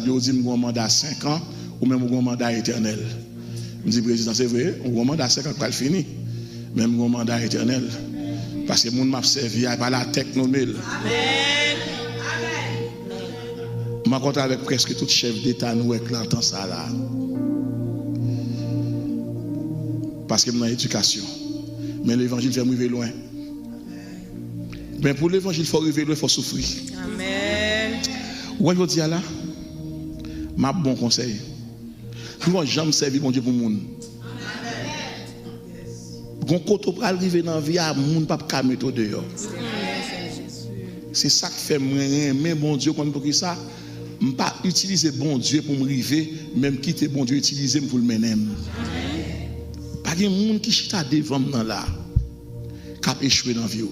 Yo dit un mandat 5 ans ou même un mandat éternel. Je dis président, c'est vrai, un mandat 5 ans pas fini. Même un mandat éternel. Parce que moun m'a servi par la technomile. Amen. Je rencontre avec presque tout chef d'État nous avec l'entend ça là. Parce que je suis dans l'éducation. Mais l'évangile fait arriver loin. Mais pour l'évangile, il faut arriver loin, il faut souffrir. Amen. Ouais, je dis là, ma bon conseil. Nous jamais servi mon Dieu pour le monde. Quand on peut arriver dans la vie, le monde ne peut pas mettre dehors. C'est ça qui fait mais bon Dieu, comme pour ça, je ne peux pas utiliser bon Dieu pour me river, même quitter bon Dieu, utiliser pour le mener. Pas de monde qui chita devant moi là, qui a échoué dans la vie.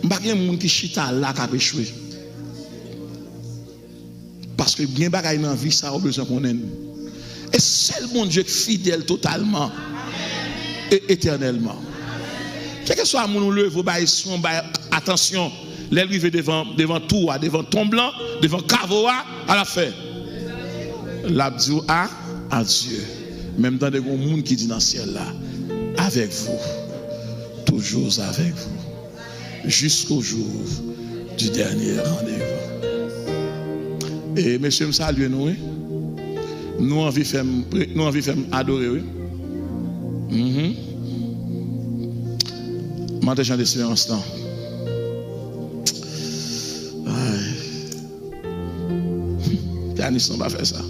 Pas de monde qui chita là, qui a échoué. Parce que bien bagaille dans la vie, ça a besoin qu'on aime. Et seul bon Dieu fidèle totalement et éternellement. Quel que soit mon levé, attention, l'arrivée devant tout, devant ton blanc, devant Cavoa, à la fin. L'abdi à Dieu. Même dans des gens qui disent dans le ciel là, avec vous, toujours avec vous, jusqu'au jour du dernier rendez-vous. Et monsieur me salue nous. Nous envie faire adorer, oui. Maintenant, j'ai d'espérance là. Yanis ne va pas faire ça.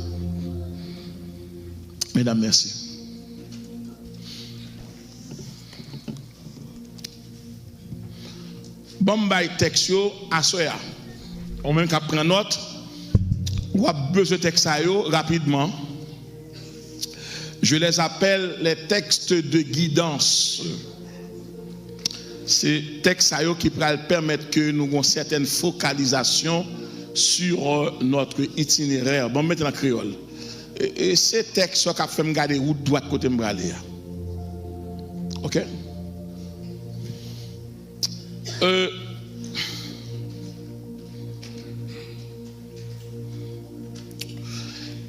Mesdames, merci. Bon, bah, texte à soya. On même qu'à prendre note. Ou a besoin de texte rapidement. Je les appelle les textes de guidance. C'est textes qui permettent que nous ayons une certaine focalisation sur notre itinéraire. Bon, mettre en créole. Et ces textes qui fait me garder où droite côté me aller. OK?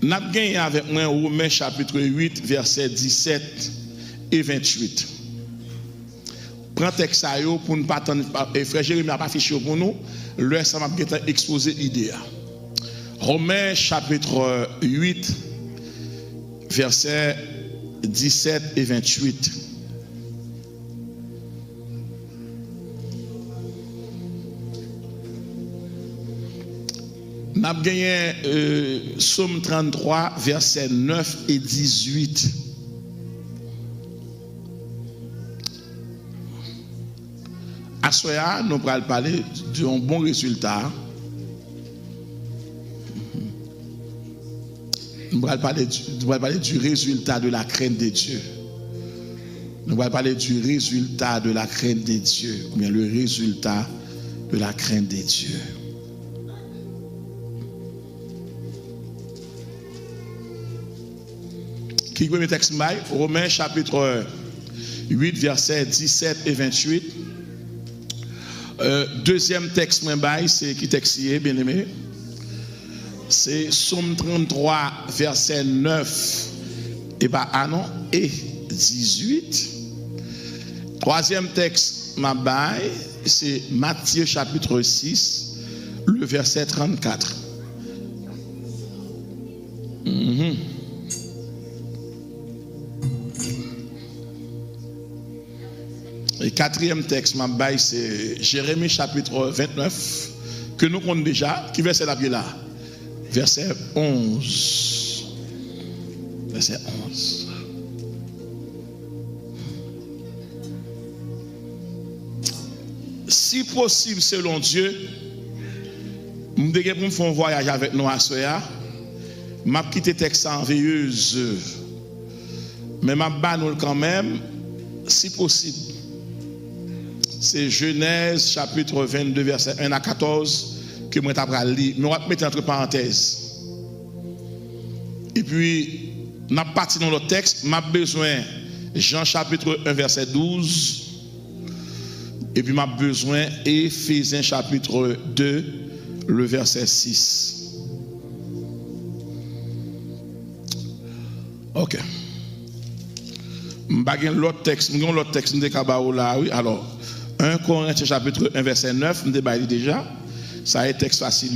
Nous avons gagné avec moi Romains chapitre 8, versets 17 et 28. Prends le texte pour ne pas attendre. Frère Jérémie n'a pas affiché pour nous. Le ça m'a exposé l'idée. Romains chapitre 8, versets 17 et 28. Nous avons gagné Psaume 33, versets 9 et 18. À Soya, nous allons parler d'un bon résultat. Nous allons parler du résultat de la crainte de Dieu. Nous allons parler du résultat de la crainte de Dieu, ou bien le résultat de la crainte de Dieu. Qui est le texte? Romains chapitre 8, versets 17 et 28. Deuxième texte, c'est qui texte, bien aimé? C'est Psaume 33, verset 9 et 18. Troisième texte, c'est Matthieu chapitre 6, le verset 34. Et quatrième texte, c'est Jérémie chapitre 29, que nous connaissons déjà. Qui verset la là? Verset 11. Verset 11. Si possible, selon Dieu, je vais faire un voyage avec nous à Soya. Je vais quitter le texte en veilleuse. Mais je vais quand même, si possible. C'est Genèse chapitre 22, verset 1 à 14 que je vais lire. Mais on va mettre entre parenthèses. Et puis, je vais partir dans le texte. Je vais besoin Jean chapitre 1, verset 12. Et puis, je vais besoin Éphésiens chapitre 2, le verset 6. Ok. L'autre texte, là, oui. Alors, 1 Corinthiens chapitre 1 verset 9, nous débattons déjà. Ça est texte facile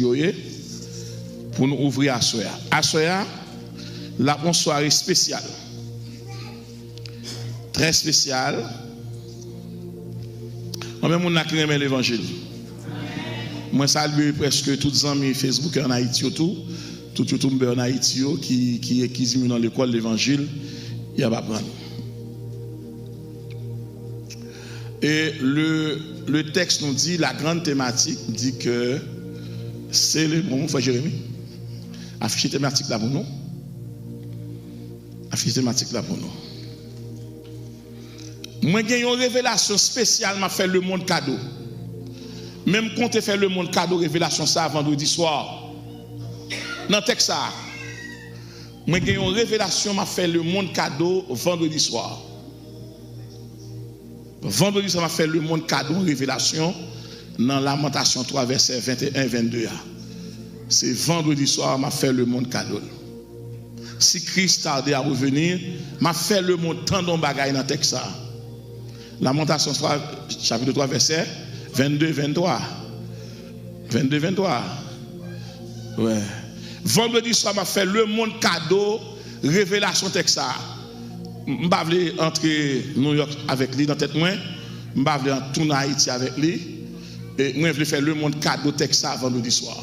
pour nous ouvrir à soya. À soya, là, une soirée spéciale. Très spéciale. Moi-même, on a créé l'évangile. Moi, salue presque tous les amis Facebook en Haïti, tout YouTube en Haïti qui est dans l'école de l'évangile. Il y a pas prendre. Et le texte nous dit, la grande thématique dit que c'est le bon frère Jérémie. Afficher thématique là pour nous. Afficher thématique là pour nous. Moi, j'ai une révélation spéciale, m'a fait le monde cadeau. Même quand tu fais le monde cadeau, révélation ça vendredi soir. Dans le texte ça. Moi, j'ai une révélation, m'a fait le monde cadeau vendredi soir. Vendredi, ça m'a fait le monde cadeau, révélation, dans Lamentation 3, verset 21-22. C'est vendredi soir, m'a fait le monde cadeau. Si Christ tardait à revenir, m'a fait le monde tant de bagailles dans le texte ça. Lamentation 3, chapitre 3, verset 22-23. 22-23. Ouais. Vendredi soir, m'a fait le monde cadeau, révélation texte ça. Je ne vais pas entrer New York avec lui dans la tête. Je ne vais pas tourner Haïti avec lui. Et moi, je vais faire le monde cadeau texte ça vendredi soir.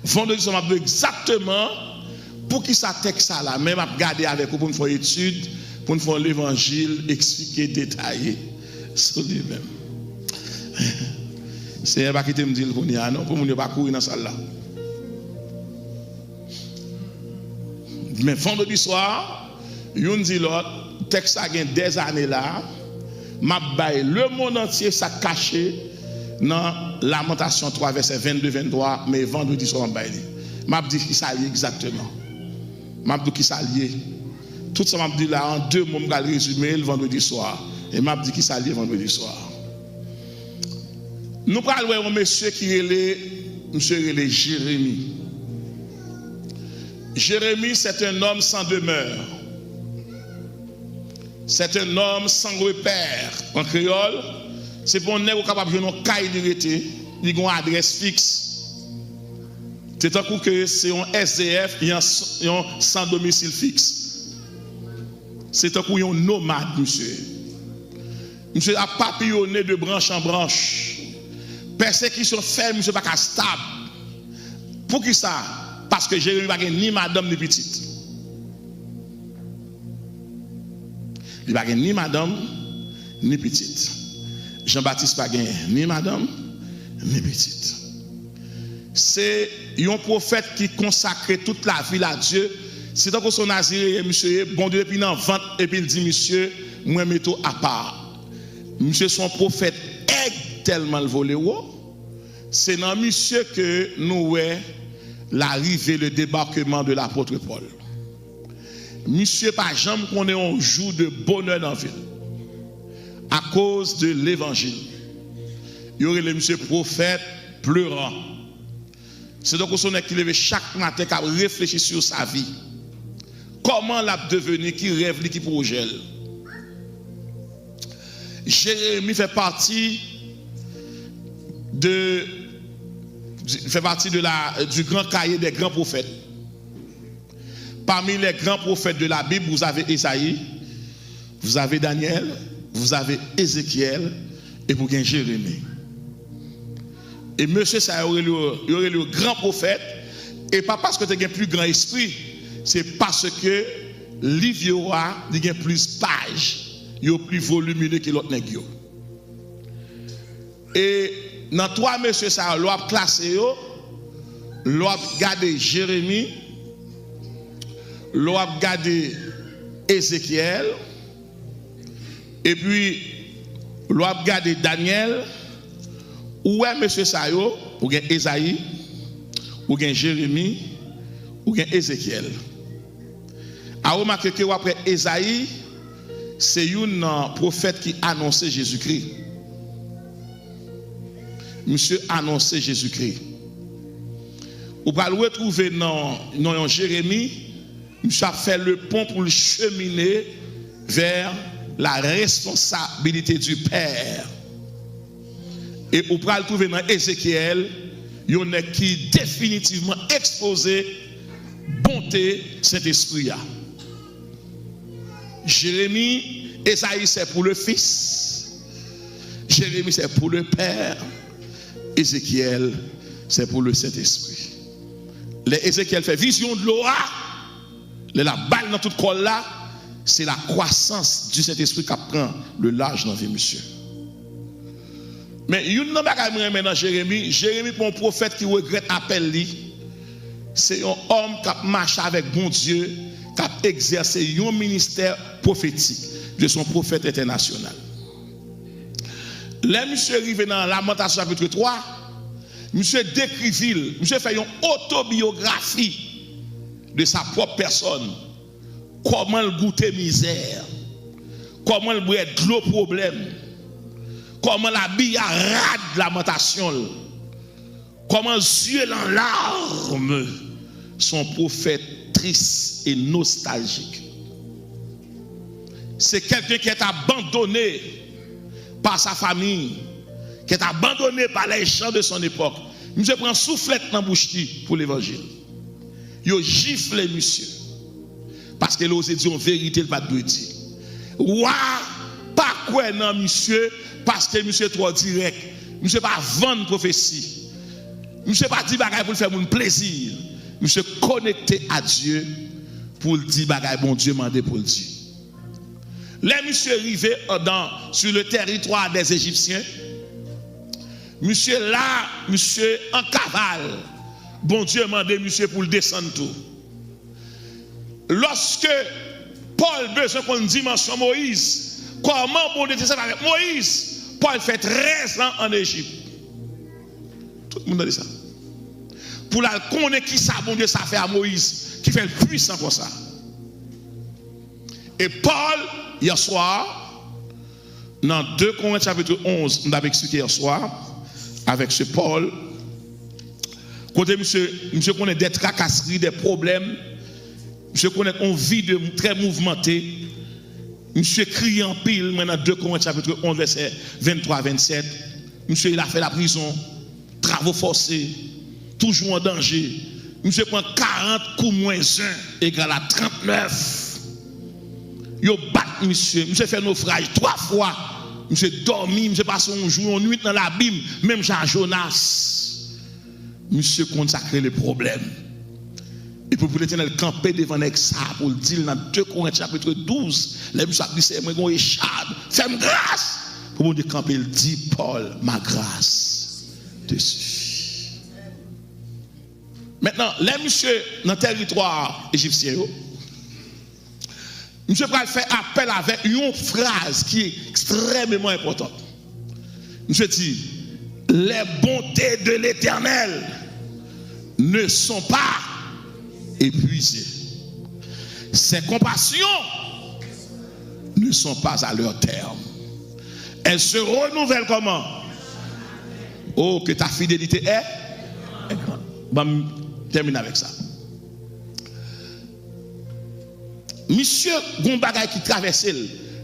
Vendredi soir, je vais exactement pour qui ça texte ça là. Même à regarder avec vous pour nous faire étude, pour nous faire l'évangile, expliquer, détailler. C'est lui-même. C'est un qui me dit pour nous, non, pour nous ne pas courir dans ça là. Mais vendredi soir, yon dit l'autre, texte a gen des années là, m'a bail le monde entier ça caché dans Lamentation 3 verset 22-23, mais vendredi soir m'a bail. M'a dit qui ça lié exactement. M'a dit qui ça lié. Tout ça m'a dit là en deux mots m'a résumé le vendredi soir et m'a dit qui ça lié vendredi soir. Nous parlons un monsieur qui est monsieur Jérémie. Jérémie c'est un homme sans demeure. C'est un homme sans repère en créole. C'est pour un nègre capable de faire une caille de rété, il a une adresse fixe. C'est un coup que c'est un SDF, il a un sans domicile fixe. C'est un coup un nomade, monsieur. Monsieur a papillonné de branche en branche. Persécution ferme, monsieur pas stable. Pour qui ça? Parce que Jérémie n'a pas ni madame ni petite. Il n'y a ni madame, ni petite. Jean-Baptiste n'a pas ni madame, ni petite. C'est un prophète qui consacre toute la vie à Dieu. C'est donc son Naziré, monsieur, bon Dieu, puis dans le ventre, et puis il dit, monsieur, moi, je mets tout à part. Monsieur, son prophète est tellement le volé. C'est dans monsieur que nous voyons l'arrivée, le débarquement de l'apôtre Paul. Monsieur, par exemple, qu'on est un jour de bonheur dans la ville. À cause de l'évangile. Il y aurait le monsieur prophète pleurant. C'est donc qu'on est qui lève chaque matin qui réfléchit sur sa vie. Comment l'a devenu, qui rêve, qui projette. Jérémie fait partie du grand cahier des grands prophètes. Parmi les grands prophètes de la Bible, vous avez Isaïe, vous avez Daniel, vous avez Ézéchiel et vous avez Jérémie. Et monsieur, ça aurait le grand prophète, et pas parce que tu as un plus grand esprit, c'est parce que le livre a plus de pages, il est plus volumineux que l'autre nègre. Et dans trois monsieur, ça a classé, l'on a gardé Jérémie, l'on a gardé Ézéchiel, et puis l'on a gardé Daniel, ou est monsieur Sayo, ou bien Esaïe, ou bien Jérémie, ou bien Ézéchiel. A remarqué que après Esaïe, c'est un prophète qui annonçait Jésus-Christ. Monsieur annonçait Jésus-Christ. on va le retrouver dans Jérémie, monsieur a fait le pont pour le cheminer vers la responsabilité du Père. Et on va le trouver dans Ézéchiel, il y en a qui définitivement exposé bonté Saint-Esprit. Jérémie, Esaïe c'est pour le Fils, Jérémie c'est pour le Père, Ézéchiel c'est pour le Saint-Esprit. Ézéchiel fait vision de l'eau, la balle dans toute colle là, c'est la croissance du Saint-Esprit qui prend le large dans la vie, monsieur. Mais il y a un bagage dans Jérémie pour un prophète qui regrette appel lui. C'est un homme qui marche avec bon Dieu, qui a exercé un ministère prophétique de son prophète international. Là, monsieur arrivé dans Lamentation chapitre 3, monsieur décrit, monsieur fait une autobiographie de sa propre personne. Comment il goûter misère, comment il boit de l'eau problème, comment la bille a rade lamentation, comment yeux en larmes, son prophète triste et nostalgique. C'est quelqu'un qui est abandonné par sa famille, qui est abandonné par les gens de son époque. Monsieur prend soufflette dans la bouche pour l'évangile. Il gifle monsieur. Parce que l'ose dit en vérité, le pas de dire. Ouah, pas quoi non monsieur, parce que monsieur est trop direct. Monsieur pas vendre prophétie. Monsieur pas dire bagaille pour faire mon plaisir. Monsieur connecté à Dieu pour le dire bagaille bon Dieu mandé pour le dire. Là monsieur arrivé sur le territoire des Égyptiens. Monsieur là, monsieur en cavale. Bon Dieu mandé monsieur pour le descendre tout. Lorsque Paul besoin qu'on dimension Moïse, comment bon Dieu descend avec Moïse? Paul fait 13 ans en Égypte. Tout le monde a dit ça. Pour la connaître qui ça bon Dieu ça fait à Moïse, qui fait le puissant comme ça. Et Paul, hier soir, dans 2 Corinthiens chapitre 11, on avait expliqué hier soir, avec ce Paul, quand monsieur connaît des tracasseries, des problèmes, monsieur connaît une vie très mouvementée, monsieur crie en pile, maintenant 2 Corinthiens chapitre 11, verset 23-27, monsieur il a fait la prison, travaux forcés, toujours en danger, monsieur prend 40 coups moins 1 égale à 39. Yo bat monsieur fait naufrage 3 fois, monsieur dormi, monsieur passe un jour, une nuit dans l'abîme, même Jean Jonas. Monsieur consacré les problèmes. Et pour l'Éternel camper devant ça, pour le dire dans 2 Corinthiens chapitre 12, les monsieur a dit c'est moi qui échappe, fais-moi grâce. Pour mon camper, il dit Paul, ma grâce te suffit. Maintenant, les monsieur dans le territoire égyptien, monsieur va faire appel avec une phrase qui est extrêmement importante. Monsieur dit, les bontés de l'Éternel ne sont pas épuisées. Ses compassions ne sont pas à leur terme. Elles se renouvellent comment? Oh, que ta fidélité est grande. Bon, termine avec ça. Monsieur Gombagay qui traversait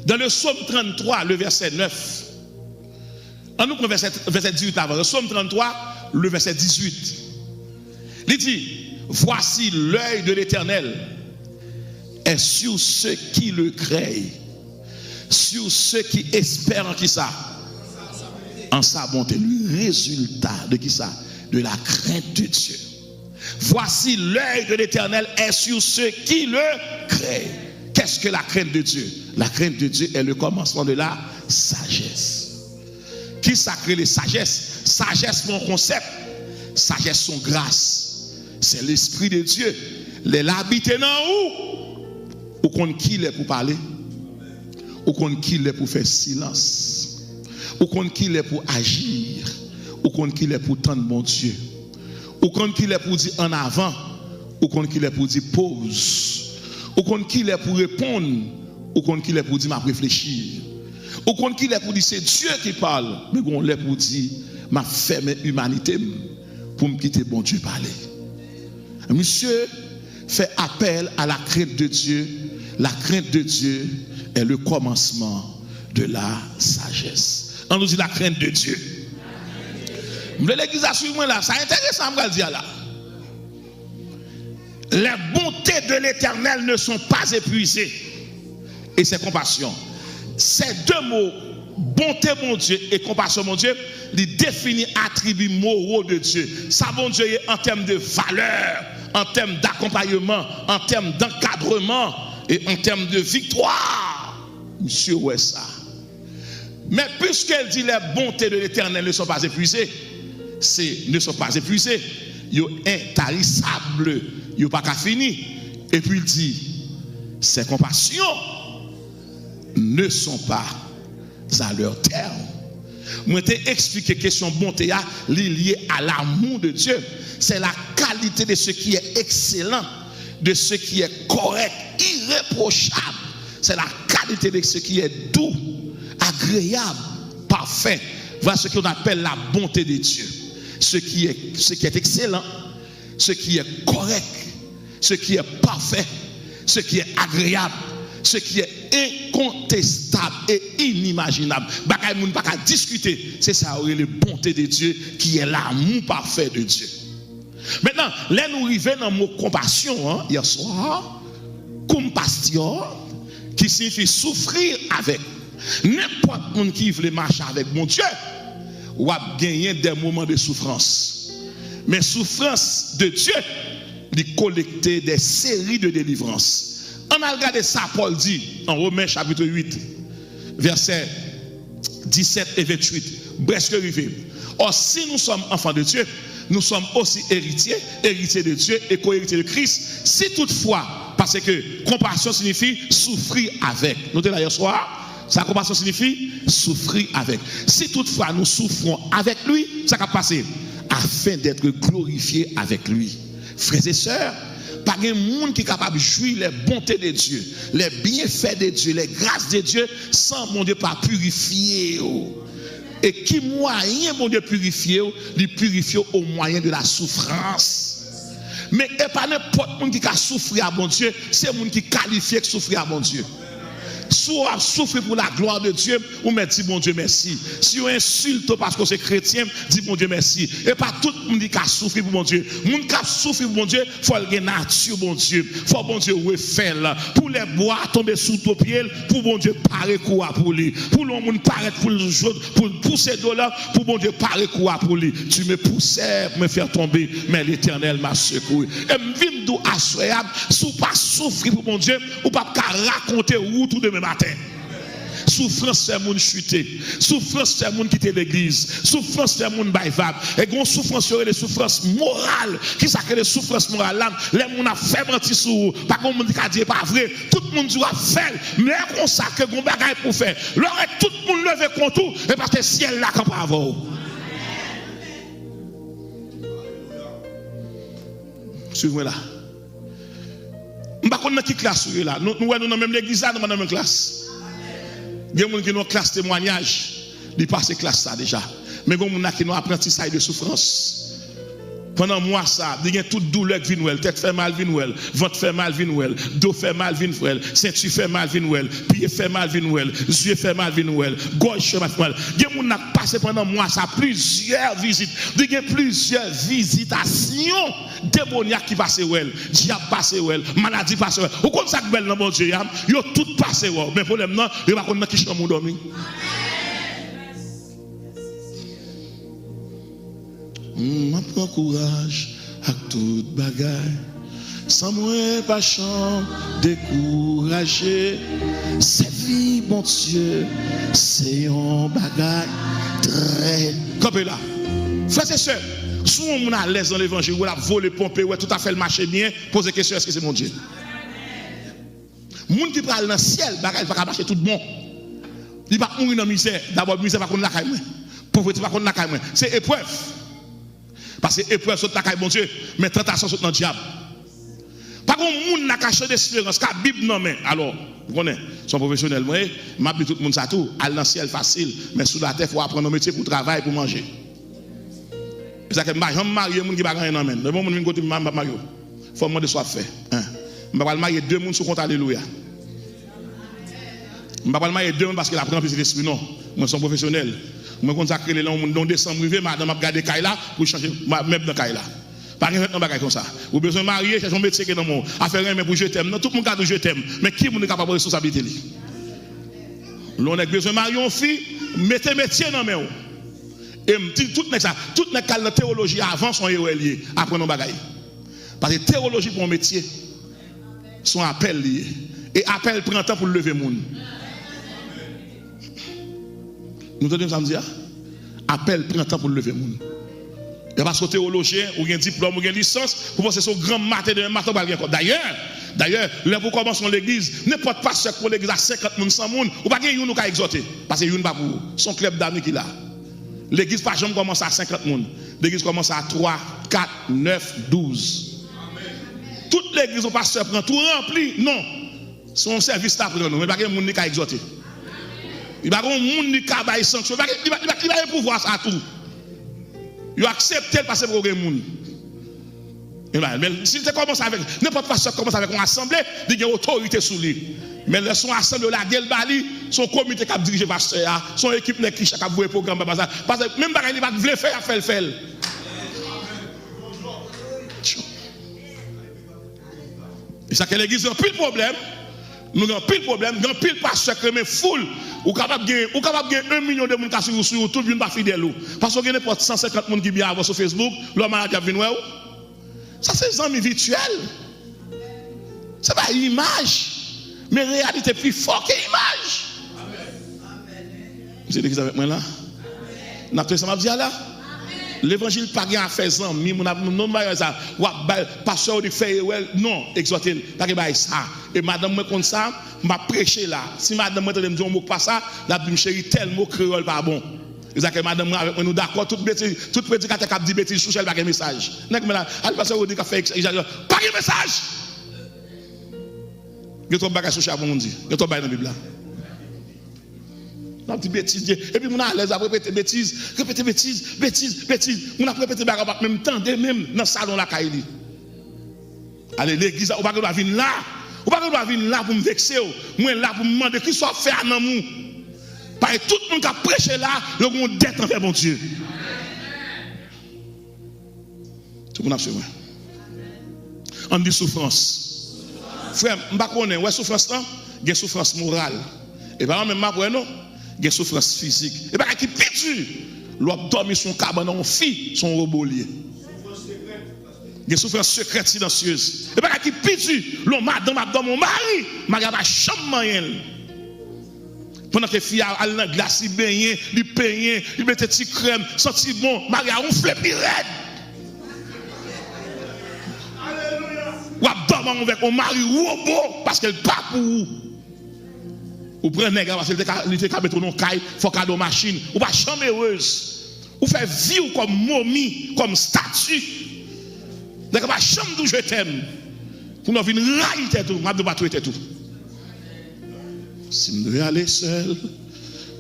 dans le psaume 33, le verset 9. On nous prend verset 18 avant. Le psaume 33, le verset 18. Il dit, voici l'œil de l'Éternel est sur ceux qui le craignent, sur ceux qui espèrent en qui ça? En sa bonté. Le résultat de qui ça? De la crainte de Dieu. Voici l'œil de l'Éternel est sur ceux qui le craignent. Qu'est-ce que la crainte de Dieu? La crainte de Dieu est le commencement de la sagesse. Qui sacré les sagesse? Sagesse, mon concept. Sagesse, son grâce. C'est l'Esprit de Dieu. Les habiter dans où? Ou qu'on qui est pour parler? Ou qu'on qui est pour faire silence? Ou qu'on qui est pour agir? Ou qu'on qui est pour tendre mon Dieu? Ou quand il est pour dire en avant, ou quand il est pour dire pause, ou quand il est pour répondre, ou quand il est pour dire m'a réfléchir, ou quand il est pour dire c'est Dieu qui parle, mais quand il est pour dire m'a fait mes humanité pour me quitter bon Dieu parler. Monsieur fait appel à la crainte de Dieu. La crainte de Dieu est le commencement de la sagesse. On nous dit la crainte de Dieu. L'église a suivi moi là, ça intéressant, je vais le dire là. Les bontés de l'Éternel ne sont pas épuisées. Et c'est compassion. Ces deux mots, bonté mon Dieu et compassion mon Dieu, ils définissent attributs moraux de Dieu. Ça bon Dieu est en termes de valeur, en termes d'accompagnement, en termes d'encadrement et en termes de victoire. Monsieur, ouais ça. Mais puisqu'elle dit les bontés de l'Éternel ne sont pas épuisées, ne sont pas épuisées, ils sont intarissables, ils n'ont pas qu'à finir. Et puis il dit, ces compassions ne sont pas à leur terme. Moi, t'ai expliqué question bonté liée à l'amour de Dieu. C'est la qualité de ce qui est excellent, de ce qui est correct, irréprochable. C'est la qualité de ce qui est doux, agréable, parfait. Voilà ce qu'on appelle la bonté de Dieu. Ce qui est excellent, ce qui est correct, ce qui est parfait, ce qui est agréable, ce qui est incontestable et inimaginable. Bakay moun pas qu'à discuter, c'est ça la bonté de Dieu qui est l'amour parfait de Dieu. Maintenant, là nous arrivons dans le mot compassion hier soir, compassion qui signifie souffrir avec. N'importe monde qui veut marcher avec mon Dieu, ou a gagné des moments de souffrance. Mais souffrance de Dieu, il collecte des séries de délivrance. On a regardé ça, Paul dit en Romains chapitre 8, versets 17 et 28, presque arrivé. Or, si nous sommes enfants de Dieu, nous sommes aussi héritiers de Dieu et co-héritiers de Christ. Si toutefois, parce que compassion signifie souffrir avec. Notez là hier soir, sa compassion signifie souffrir avec. Si toutefois nous souffrons avec lui, ça va passer afin d'être glorifiés avec lui. Frères et sœurs, pas de monde qui est capable de jouir les bontés de Dieu, les bienfaits de Dieu, les grâces de Dieu, sans mon Dieu pas purifier. Et qui moyen mon Dieu purifier, il purifie au moyen de la souffrance. Mais et pas n'importe monde qui a souffert à mon Dieu, c'est monde qui qualifie de souffrir à mon Dieu. Soit souffrir pour la gloire de Dieu, ou mais dit mon Dieu merci. Si on insulte parce que c'est chrétien, dit mon Dieu merci. Et pas tout le monde qui a souffert pour mon Dieu. Moun qui a souffert pour mon Dieu, faut le nature mon Dieu. Faut bon Dieu refaire pour les bois tomber sous ton pied, pour bon Dieu parer quoi pour lui. Pour le monde paraître pour le jour, pour pousser dollar, pour bon Dieu parer quoi pour lui. Tu me poussais pour me faire tomber, mais l'Éternel m'a secouru. Et me vim dou assoyable, sous pas souffrir pour mon Dieu, ou pas raconter où tout demain matin. Souffrance fait moun chuter, souffrance fait moun quitter l'église, souffrance fait moun baïvab. Et gon souffrance c'est des souffrances morales. Qui ça que des souffrances morales là, les moun a fait mentir sur, pas comme moun ka dire pas vrai, tout le monde doit faire, mais comme ça que gon bagay pour faire. Leur tout le monde lever contre tout et parce que ciel là quand pas avant. Suivez-moi là. Je ne sais pas dans quelle classe vous êtes là. Nous sommes dans même l'église, nous sommes dans la même classe. Il y a des gens qui ont une classe témoignage, ils passent cette classe ça déjà. Mais il y a des gens qui ont un apprentissage de souffrance. Pendant moi ça, il y a toute douleur qui vient, tête fait mal vient, ventre fait mal vient, dos fait mal vient, ceinture fait mal vient, pied fait mal vient, yeux fait mal vient, gorge fait mal. Il y a des gens qui ont passé pendant moi ça plusieurs visites, il y a plusieurs visitations démoniaques qui passent well, diable passe well, maladie passe well. Ou comme ça que belle dans mon Dieu, ils ont tout passé well. Mais problème non, il va connaître qui chambre dormir. M'apprends courage à toute bagaille, sans moi pas chambre décourager. C'est vie, mon Dieu, c'est un bagaille très. Campez là, frères et sœurs, si on est à l'aise dans l'évangile, ou la voler, pomper, ou tout à fait le marché bien, posez question, est-ce que c'est mon Dieu? Moun qui parle dans le ciel, bagaille va marcher tout bon. Il va mourir dans la misère. D'abord, misère va connaître la caille. Pauvreté va connaître la caille. C'est épreuve. Parce que épreuve saute la caille bon Dieu, mais tentation saute dans le diable. Pas qu'on moun n'a caché d'espérance, car Bible non mais alors, vous connaissez, son professionnel moi, m'a dit tout le monde ça tout, aller dans le ciel facile, mais sous la terre faut apprendre un métier pour travailler pour manger. C'est ça que m'a jamais marié moun qui pas gagner non mais. Le bon moun vient côté m'a marié. faut demander soit fait. Je vais marier 2 personnes sous compte alléluia. Je ne vais pas marier 2 personnes parce que la prend plus l'esprit non. Moi suis professionnel. Moi consacre les gens dans décembre privé, madame a gardé Kaila pour changer même dans Kaila. Pas rien dans bagage comme ça. Vous besoin de marier, chercher un métier qui dans mon affaire mais pour je t'aime. Non tout le monde garde je t'aime, mais qui est capable de responsabilité lui? L'on a besoin de marier une fille, mettez métier dans main. Et tout n'est ça, tout n'est qu'à la théologie avant son lié, après nos bagailles. Parce que théologie pour un métier, son appel lié. Et appel prend temps pour lever le monde. Nous entendons ça me dire? Appel prend temps pour lever le monde. Il n'y a pas de théologien, ou un diplôme, ou une licence, pour penser son grand matin de matin. D'ailleurs, là pour commencer l'église, n'importe pas ce pour l'église à 50 personnes, 100 personnes, ou pas qu'il y ait une qui a exhorté. Parce que y a une pas pour son club d'amis qu'il a. L'église par exemple commence à 50 personnes. L'église commence à 3, 4, 9, 12. Toute l'église au pasteur prend tout rempli. Non. Son service là pour nous. Mais pas qu'il y ait une qui a exhorté. Il n'y a pas de monde qui a baillé sanction. Il va y pouvoir à tout. Il accepte de passer pour le monde. Mais si tu commences avec, n'importe quoi, commence avec une assemblée, il y a une autorité sous lui. Mais son assemblée, la gueule bali, son comité qui a dirigé pasteur, son équipe qui a voué programme, parce que même si il va vouloir faire. Et ça que l'église a plus de problème. Nous avons plus de problème, nous avons plus de pasteur qui est full. Ou capable de gagner 1 million de personnes qui sont tout le monde pas fidèle. Parce que vous avez 150 personnes qui viennent sur Facebook, l'homme a vu. Ça, c'est des amis virtuels. Ce n'est pas une image. Mais la réalité est plus forte que l'image. Vous êtes avec moi là? Vous avez ça m'a dit là? L'évangile pas gain à faire ça, non ça. Pasteur dit fait non, exhorter, pas que ça. Et madame moi comme ça, m'a prêché là. Si madame moi me dit un mot pas ça, la dit chérie tel mot créole pas bon. Et ça que madame moi avec nous d'accord toute prédicateur qui dit bêtise sous elle pas un message. Nèg là, al pasteur dit qu'a fait pas un message. Que ton bagage sous mon dit. Que ton bagage dans la Bible là. On a dit bêtises. Et puis, on a à l'aise à répéter bêtises. On a répété bagages en même temps, même dans le salon la Kaili. Allez, l'église, on va pas venir là. On va pas venir là pour me vexer. Moi, là pour me demander qui soit fait à nous. Parce que tout le monde qui a prêché là, le monde dette envers mon Dieu. Tout le monde a fait. On dit souffrance. Frère, je ne sais pas si vous souffrance là, il y a souffrance morale. Et par exemple, même non. Il y a souffrance physique. Et bien, qui pitié, l'homme dormi son cabane en fille, son robot lié. Il y a souffrance secrète silencieuse. Et bien, qui pitié, l'homme madame mon mari, mari va chambre. Pendant que les filles a la glace, il baigne, il peigne, il met petit crème, senti bon, mari a ronflé puis raide. Ou dormir avec un mari robot parce qu'elle pas pour vous. Ou prenez un gars parce qu'il était mettre dans caille, faut cadeau machine, ou pas chambre heureuse. Ou faire vivre comme momie, comme statue. D'accord, pas chambre d'où je t'aime. Pour nous venir railler tout, m'a pas tout tout. Si me dois aller seul,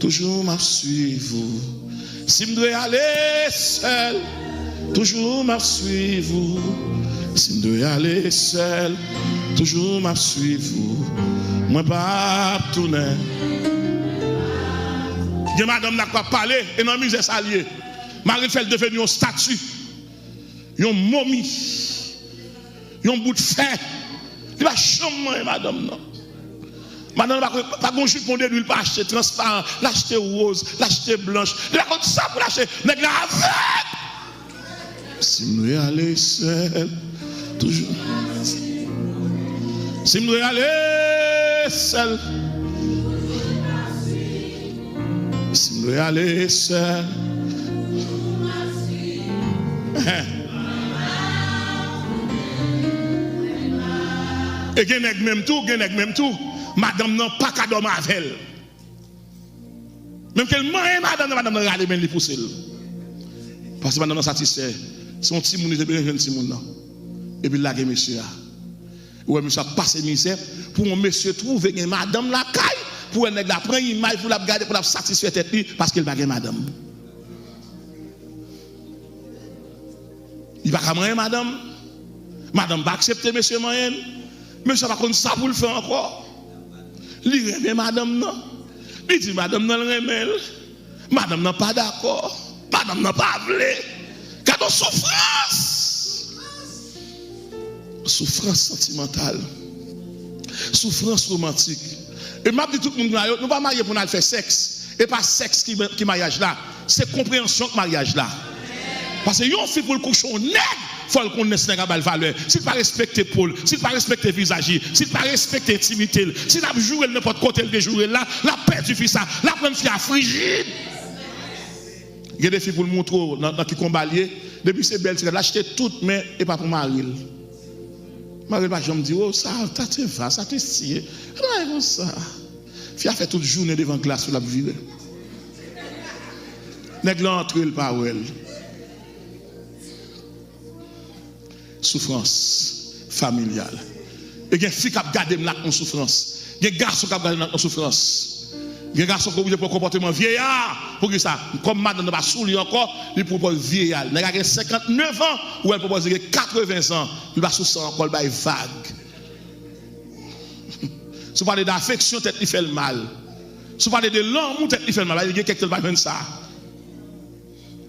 toujours m'a suivre. Si me dois aller seul, toujours m'a suivre. Si me dois aller seul, toujours m'a suivre. Moi pas tourner. Dieu madame n'a pas parlé et non misère salier. Marie fait devenir une statue. Une momie. Un bout de fer. Il va chambre madame non. Madame pas gon jupon de l'huile pas acheter transparent, l'acheter rose, l'acheter blanche. Il va comme ça pour l'acheter nèg la avec. Si nous aller seul toujours. Si nous aller seul. Si nous aller seul. Et genek même tout, madame n'a pas qu'à dormir avec elle. Même qu'elle mange madame n'a regardé bien les pousser. Parce que madame n'a satisfait. Son petit moun était bien jeune petit moun. Et puis là monsieur ouais monsieur a passé misère pour un monsieur trouver une madame la caille pour un nèg la prendre image pour la garder pour la satisfaire tête lui parce qu'elle pas madame. Il va pas manger madame. Madame va accepter monsieur moyen. Monsieur va contre ça pour le faire encore. Il remet madame non. Il dit madame non le remet. Madame n'a pas d'accord. Madame n'a pas voulu. Car souffrance. Souffrance sentimentale. Souffrance romantique. Et m'a dit tout le monde, nous pas marier pour nous faire sexe. Et pas sexe qui mariage là. C'est compréhension que mariage là. Parce que yon fait pour le cochon nègre, faut le connaître nègre à valeur. S'il pas respecter Paul, s'il pas respecter visage, s'il pas respecter intimité, s'il a joué n'importe côté de jouer là, la perte du fils ça, la prendre fille à frigide. Il y a des filles pour le montrer dans qui combat lié, depuis c'est belle, c'est l'acheter toutes mais et pas pour Marie. Marie va jamais dire oh ça te va, ça te scie. Non ça. Fille a fait toute journée devant glace sur la vie. Nègre entre le par elle. Souffrance familiale. Et il y a des filles qui ont gardé en souffrance. Il y a des garçons qui ont gardé en souffrance. Il y a des garçons qui ont pour comportement vieillard. Pour que ça, comme madame ne va pas soulever encore, il propose vieillard. Il y a 59 ans ou elle propose 80 ans. Il va sous ça encore, il va vague. Si vous parlez d'affection, peut-être il fait le mal. Si vous parlez de l'amour, peut-être il fait le mal. Il y a quelqu'un qui va faire ça.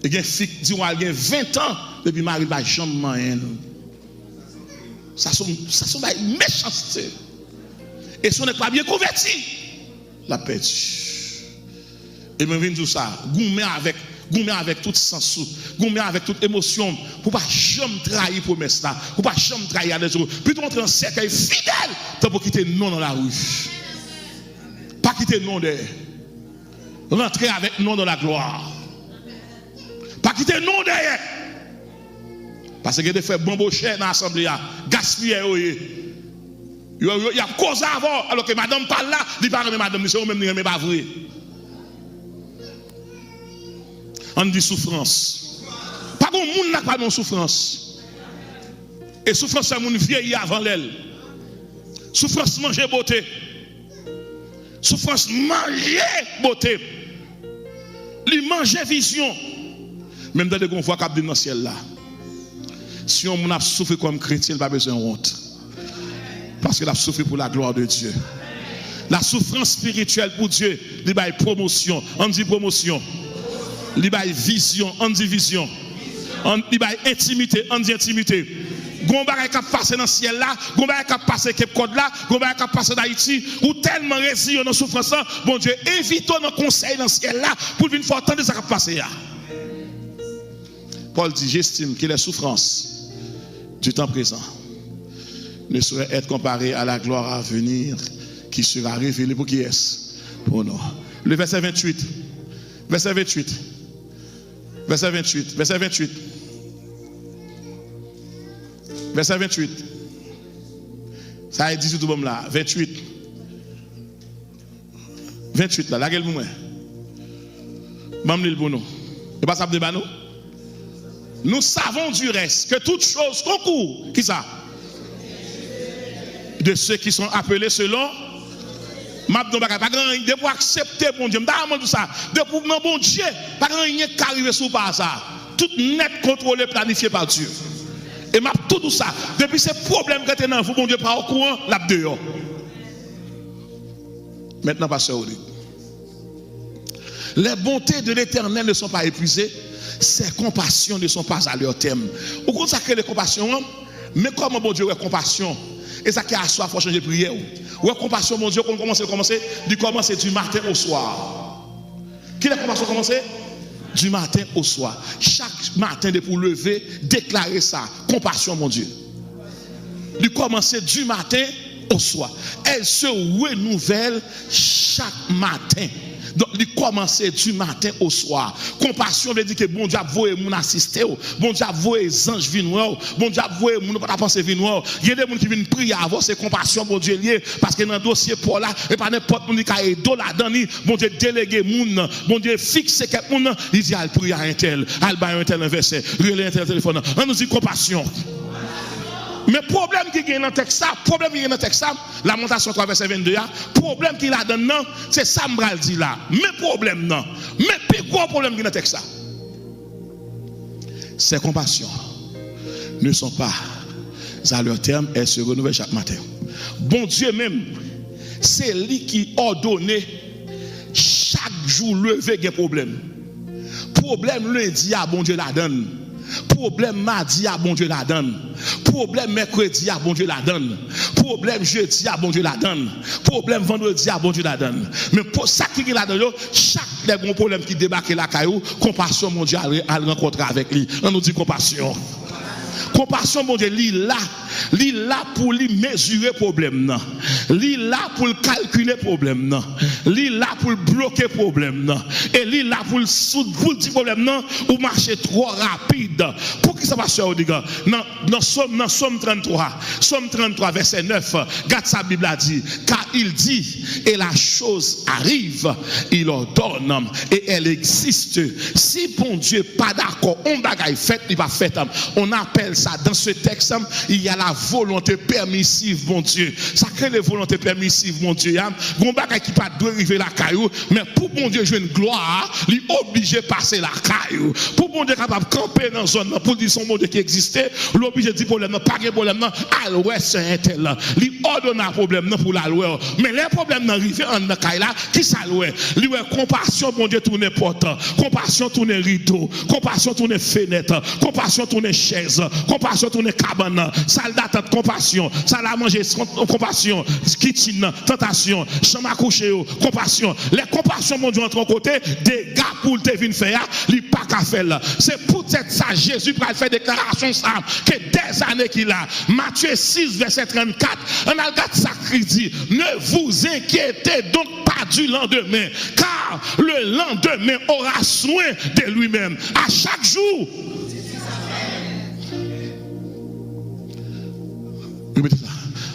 Il y a une fille qui dit qu'il a 20 ans, depuis Marie va jamais marier. Ça sont une méchanceté. Et si on n'est pas bien converti, la perdu. Et même vient tout ça, gourmet avec tout sens, gourmet avec toute émotion, pour pas jamais trahir promesse là, pour pas jamais trahir les autres. Plutôt entrer en cercle fidèle, pour quitter non dans la rue. Pas quitter non derrière. Rentrer avec non dans la gloire. Pas quitter non derrière. Parce que des frères bambochés dans l'assemblée, gaspillés. Il y a cause avant, alors que madame parle là, il parle de madame, c'est même n'est pas vrai. On dit souffrance. Pas bon monde n'a pas de souffrance. Et souffrance c'est mon vieilli avant l'aile. Souffrance manger beauté. Souffrance manger beauté. Li manger vision. Même dans des qu'on voit cap dans le ciel là. Si on a souffert comme chrétien, il n'a pas besoin de honte. Parce qu'il a souffert pour la gloire de Dieu. La souffrance spirituelle pour Dieu, il y a promotion. On dit promotion. Il y a vision. On dit vision. Il y a intimité. On dit intimité. Gomba qui a passé dans le ciel là, Gomba qui a passé Cape Cod là, Gomba qui a passé d'Haïti, ou tellement résilient dans la souffrance, bon Dieu, invitons dans le conseil dans le ciel là, pour venir faire entendre ce qui a passé là. Paul dit, j'estime que les souffrances du temps présent ne saurait être comparé à la gloire à venir qui sera révélée pour qui est-ce? Pour nous. Le verset 28. Verset 28. Verset 28. Verset 28. Verset 28. Ça a dit tout le monde là. 28. 28 là. La gueule pour moi. Mam li pour nous. Et pas ça de nous. Nous savons du reste que toutes choses concourent. Qui ça? De ceux qui sont appelés selon Mabdon Bagay. Pas grand de pour accepter bon Dieu. M'damande tout ça. De pour non bon Dieu. Pas grand rien qui arrive sous par ça. Tout net contrôlé, planifié par Dieu. Et m'a tout ça. Depuis ces problèmes que tu dans vous, bon Dieu, pas au courant, là dehors. Maintenant, pasteur Oli. Les bontés de l'Éternel ne sont pas épuisées. Ses compassions ne sont pas à leur terme. Au contraire, ça crée les compassions. Mais comment bon Dieu a compassion? Et ça qui a soif, il faut changer de prière. Ou compassion, mon Dieu, qu'on commence du matin au soir. Qui la compassion commencer? Du matin au soir. Chaque matin, de pour lever, déclarer ça. Compassion, mon Dieu. Du commencer du matin au soir. Elle se renouvelle chaque matin. Donc, il commence du matin au soir. Compassion veut dire que bon Dieu a voué mon assister, bon Dieu a voué les anges venir, bon Dieu a voué mon pas penser venir. Il y a des gens qui viennent prier avant, c'est compassion bon Dieu lié parce que dans le dossier pour là et pas n'importe monde qui a aidé là-dedans, bon Dieu délégué moun, bon Dieu fixe quelqu'un, il dit al prier à un tel, al ba un tel un verset, relais un tel téléphone. On nous dit compassion. Mais problème qui est dans le texte, Lamentation 3 verset 22, problème qui est là-dedans, c'est ça que je dis là. Mais problème non. Mais plus gros problème qui est dans le texte, ces compassions ne sont pas à leur terme, elles se renouvellent chaque matin. Bon Dieu même, c'est lui qui ordonne chaque jour lever des problèmes. Problème lundi, à bon Dieu la donne. Problème mardi, à bon Dieu la donne. Problème mercredi, à bon Dieu la donne. Problème jeudi, à bon Dieu la donne. Problème vendredi, à bon Dieu la donne. Mais pour ça qui est là dedans, chaque des gros problèmes qui débarquent la caillou, compassion, mon Dieu, à rencontrer avec lui. On nous dit compassion. Compassion, mon Dieu, lui là pour lui mesurer problème, lui là pour calculer problème, lui là pour bloquer problème, et lui là pour dire problème ou marcher trop rapide. Pour qui ça va se faire? Dans Somme 33, verset 9, regarde sa Bible a dit, car il dit, et la chose arrive, il ordonne, et elle existe. Si bon Dieu pas d'accord, on bagaille fait, il va faire. On appelle ça dans ce texte, il y a la volonté permissive, mon Dieu. Ça crée les volontés permissives, mon Dieu. Bon bagay qui pas doit arriver la caillou, mais pour mon Dieu jouer une gloire, il est obligé de passer la caillou. Pour mon Dieu capable de camper dans une zone pour dire son mon Dieu qui existait, l'obligé de dire problème, pas de problème, à l'ouest c'est un tel. Il ordonne un problème pour la loi. Mais les problèmes n'arrivent en caille là, qui ça loué? Lui compassion, mon Dieu, tourne porte, compassion tourne rideau, compassion tourne fenêtre, compassion tourne chaise, compassion tourne cabane, salle d'attente, compassion, salle à manger, compassion, kitchen, tentation, chambre à coucher, compassion. Les compassions, mon Dieu, entre côté, des gars pour te venir faire, il pas qu'à faire là. C'est pour cette ça, Jésus pour faire déclaration ça, que des années qu'il a. Matthieu 6, verset 34, on a regardé ça qui dit, ne vous inquiétez donc pas du lendemain, car le lendemain aura soin de lui-même. À chaque jour,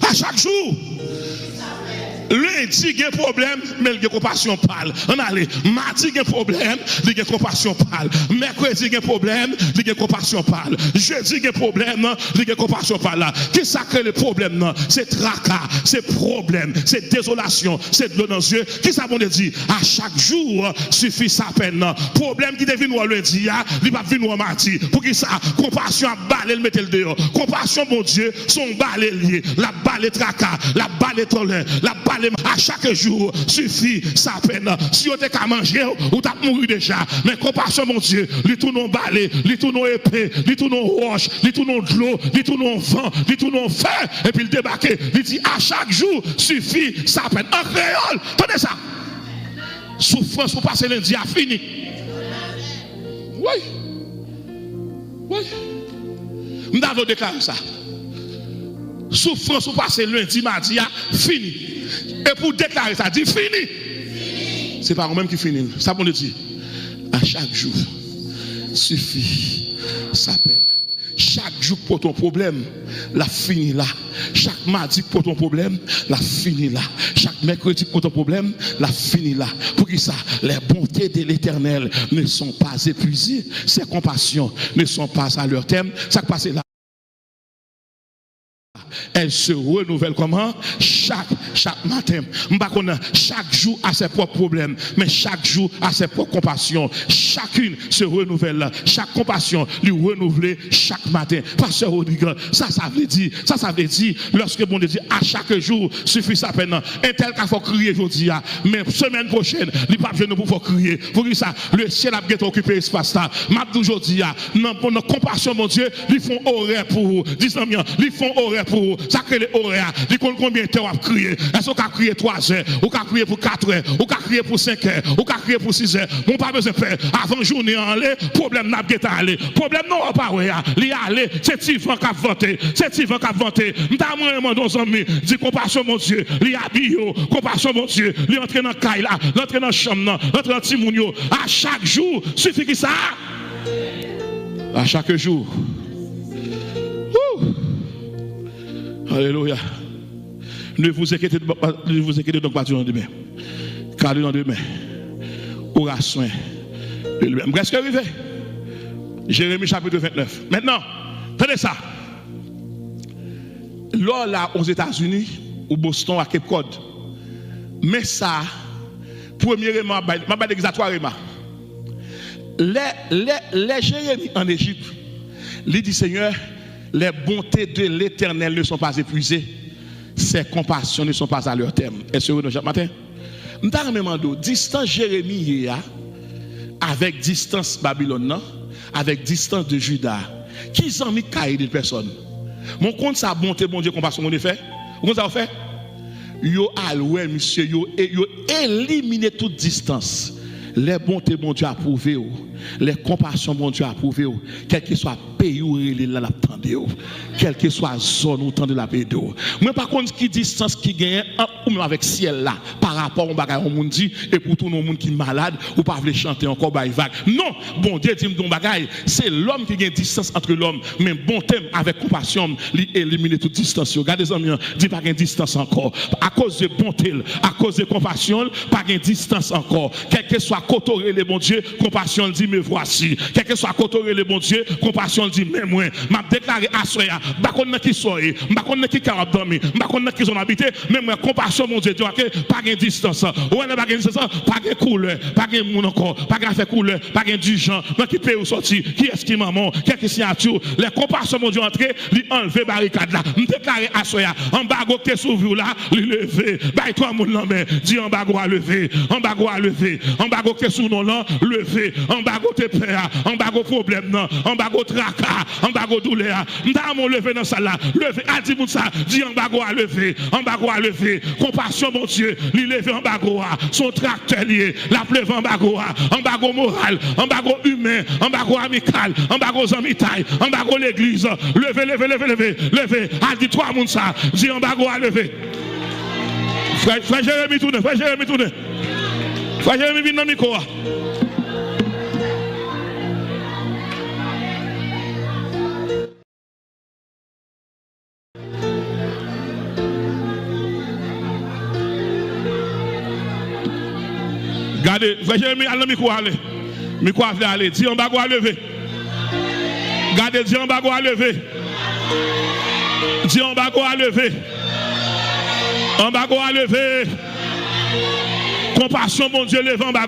à chaque jour, lundi, il y a un problème, mais il y a compassion parle. On allait, mardi, il y a un problème, il y a compassion parle. Mercredi, il y a un problème, il y a compassion parle. Jeudi, il y a un problème, il y a compassion parle. Qui ça crée le problème? C'est tracas, c'est problème, c'est désolation, c'est de l'eau dans les yeux. Qui ça, bon dit? À chaque jour, suffit sa peine. Problème qui devine au lundi, il va venir au mardi. Pour qui ça? Compassion à balle, le mettre le dehors. Compassion, mon Dieu, son balle lié. La balle est tracas, la balle est tolère, la balle à chaque jour suffit sa peine. Si on t'a qu'à manger, ou t'as mouru déjà. Mais compassion, mon Dieu, lui tout non balai, lui tout non épée, lui tout non roche, lui tout non de l'eau, lui tout non vent, lui tout non feu. Et puis il débarque, il dit à chaque jour suffit sa peine. En créole, tenez ça. Souffrance pour passer lundi a fini. Oui. Oui. Nous avons déclaré ça. Souffrance pour passer lundi, mardi a fini. Et pour déclarer ça, dit fini. C'est pas nous-mêmes qui finit. Ça pour nous dire. À chaque jour, suffit sa peine. Chaque jour pour ton problème, la fini là. Chaque mardi pour ton problème, la fini là. Chaque mercredi pour ton problème, la fini là. Pour qui ça? Les bontés de l'Éternel ne sont pas épuisées. Ses compassions ne sont pas à leur terme. Ça passe là. Elle se renouvelle comment? Chaque matin. Chaque jour a ses propres problèmes, mais chaque jour a ses propres compassions. Chacune se renouvelle. Chaque compassion lui renouvelée chaque matin. Pasteur Rodrigue, ça veut dire, lorsque bon Dieu dit à chaque jour suffit sa peine. Un tel qu'il faut crier aujourd'hui, mais semaine prochaine, il n'y a pas besoin de pour crier. Pour ça, le ciel a bien occupé l'espace là. M'a aujourd'hui, pour notre compassion, mon Dieu, ils font horaire pour vous. Dis-moi, ils font horaire pour vous. Ça crée les horaires. Ils comptent combien de temps à crier. Est-ce qu'on a crié 3 heures, ou qu'on a crié pour 4 heures, ou qu'on a crié pour 5 heures, ou qu'on a crié pour 6 heures. Bon, pas besoin de faire. Avant journée en aller, problème n'a pas aller. Problème non, pas ouais. Li aller, c'est Tivan qui a voté. C'est Tivan qui a voté. M'ta moi dans amis, dit compassion mon Dieu. Li habille, compassion mon Dieu. Li entre dans caille là, entre dans chambre, entre dans timounio. À chaque jour, suffit que ça. À chaque jour. Alléluia. Ne vous inquiétez donc pas du lendemain. Car le lendemain aura soin de lui-même. Qu'est-ce qui est arrivé? Jérémie chapitre 29. Maintenant, tenez ça. Là, aux États-Unis, ou Boston, à Cape Cod. Mais ça, premièrement, je vais exagérer. Les Jérémie en Égypte, il dit Seigneur, les bontés de l'Éternel ne sont pas épuisées, ses compassions ne sont pas à leur terme. Est-ce que vous nous matin? Dans le moment distance Jérémie avec distance Babylone, avec distance de Juda, qui ont mis cahier de personnes. Mon compte sa bonté, bon Dieu, compassion, on fait. Vous avez fait? Yo alloué, monsieur, yo éliminé toute distance. Les bontés, bon Dieu, approuvé, les compassions, bon Dieu, approuvé, quel que soit pays où il est là, quel que soit zone où de la paix d'eau. Mais par contre, qui distance qui gagne, ou même avec ciel là, par rapport au bagage, on dit, et pour tout le monde qui est malade, ou pas veut chanter encore by vague. Non, bon Dieu dit, mon bagage, c'est l'homme qui gagne distance entre l'homme, mais bon thème avec compassion, lui éliminer toute distance. Regardez les amis, dit pas gagne distance encore. À cause de bonté, à cause de compassion, pas gagne distance encore. Quel que soit côté les bon Dieu, compassion dit me voici. Quel que soit côté les bon Dieu, compassion dit mais moi, m'a déclaré à soya, pas qu'on qui soyez, pas qu'on qui carab dormi, pas qu'on qui sont habité, mais moi compassion mon Dieu, pas gain distance. Ouais, pas gain distance, pas gain couleur, pas gain moun encore, pas gain fait couleur, pas gain du gens, qui peut ou sortir, qui est-ce qui maman, quelle signature, les compassion mon Dieu entrer, lui enlever barricade là, me déclarer à soya, embargo qui sous vous là, lui lever, bail toi mon nom, dit embargo à lever, embargo qui sous non là, lever, embargo te père, embargo problème non, embargo tracas, embargo douleur, m'dam lever dans ça là, lever, a dit ça, dit embargo à lever, compassion mon Dieu, lui lever embargo son tracteur lié, la pleuve embargo moral, embargo humain, embargo amical, embargo zamitaille, embargo l'église, lever, a dit trois moun ça, dit embargo à lever. Frère Jérémie tourne. Frère Jérémie vient dans le micro. Regardez, frère Jérémie, allez, micro, allez. Micro, allez. Dis en bas, à lever. Regardez, dis en bas, à lever. Dis en bas, à lever. En bas, à lever. Compassion, mon Dieu, levant en bas,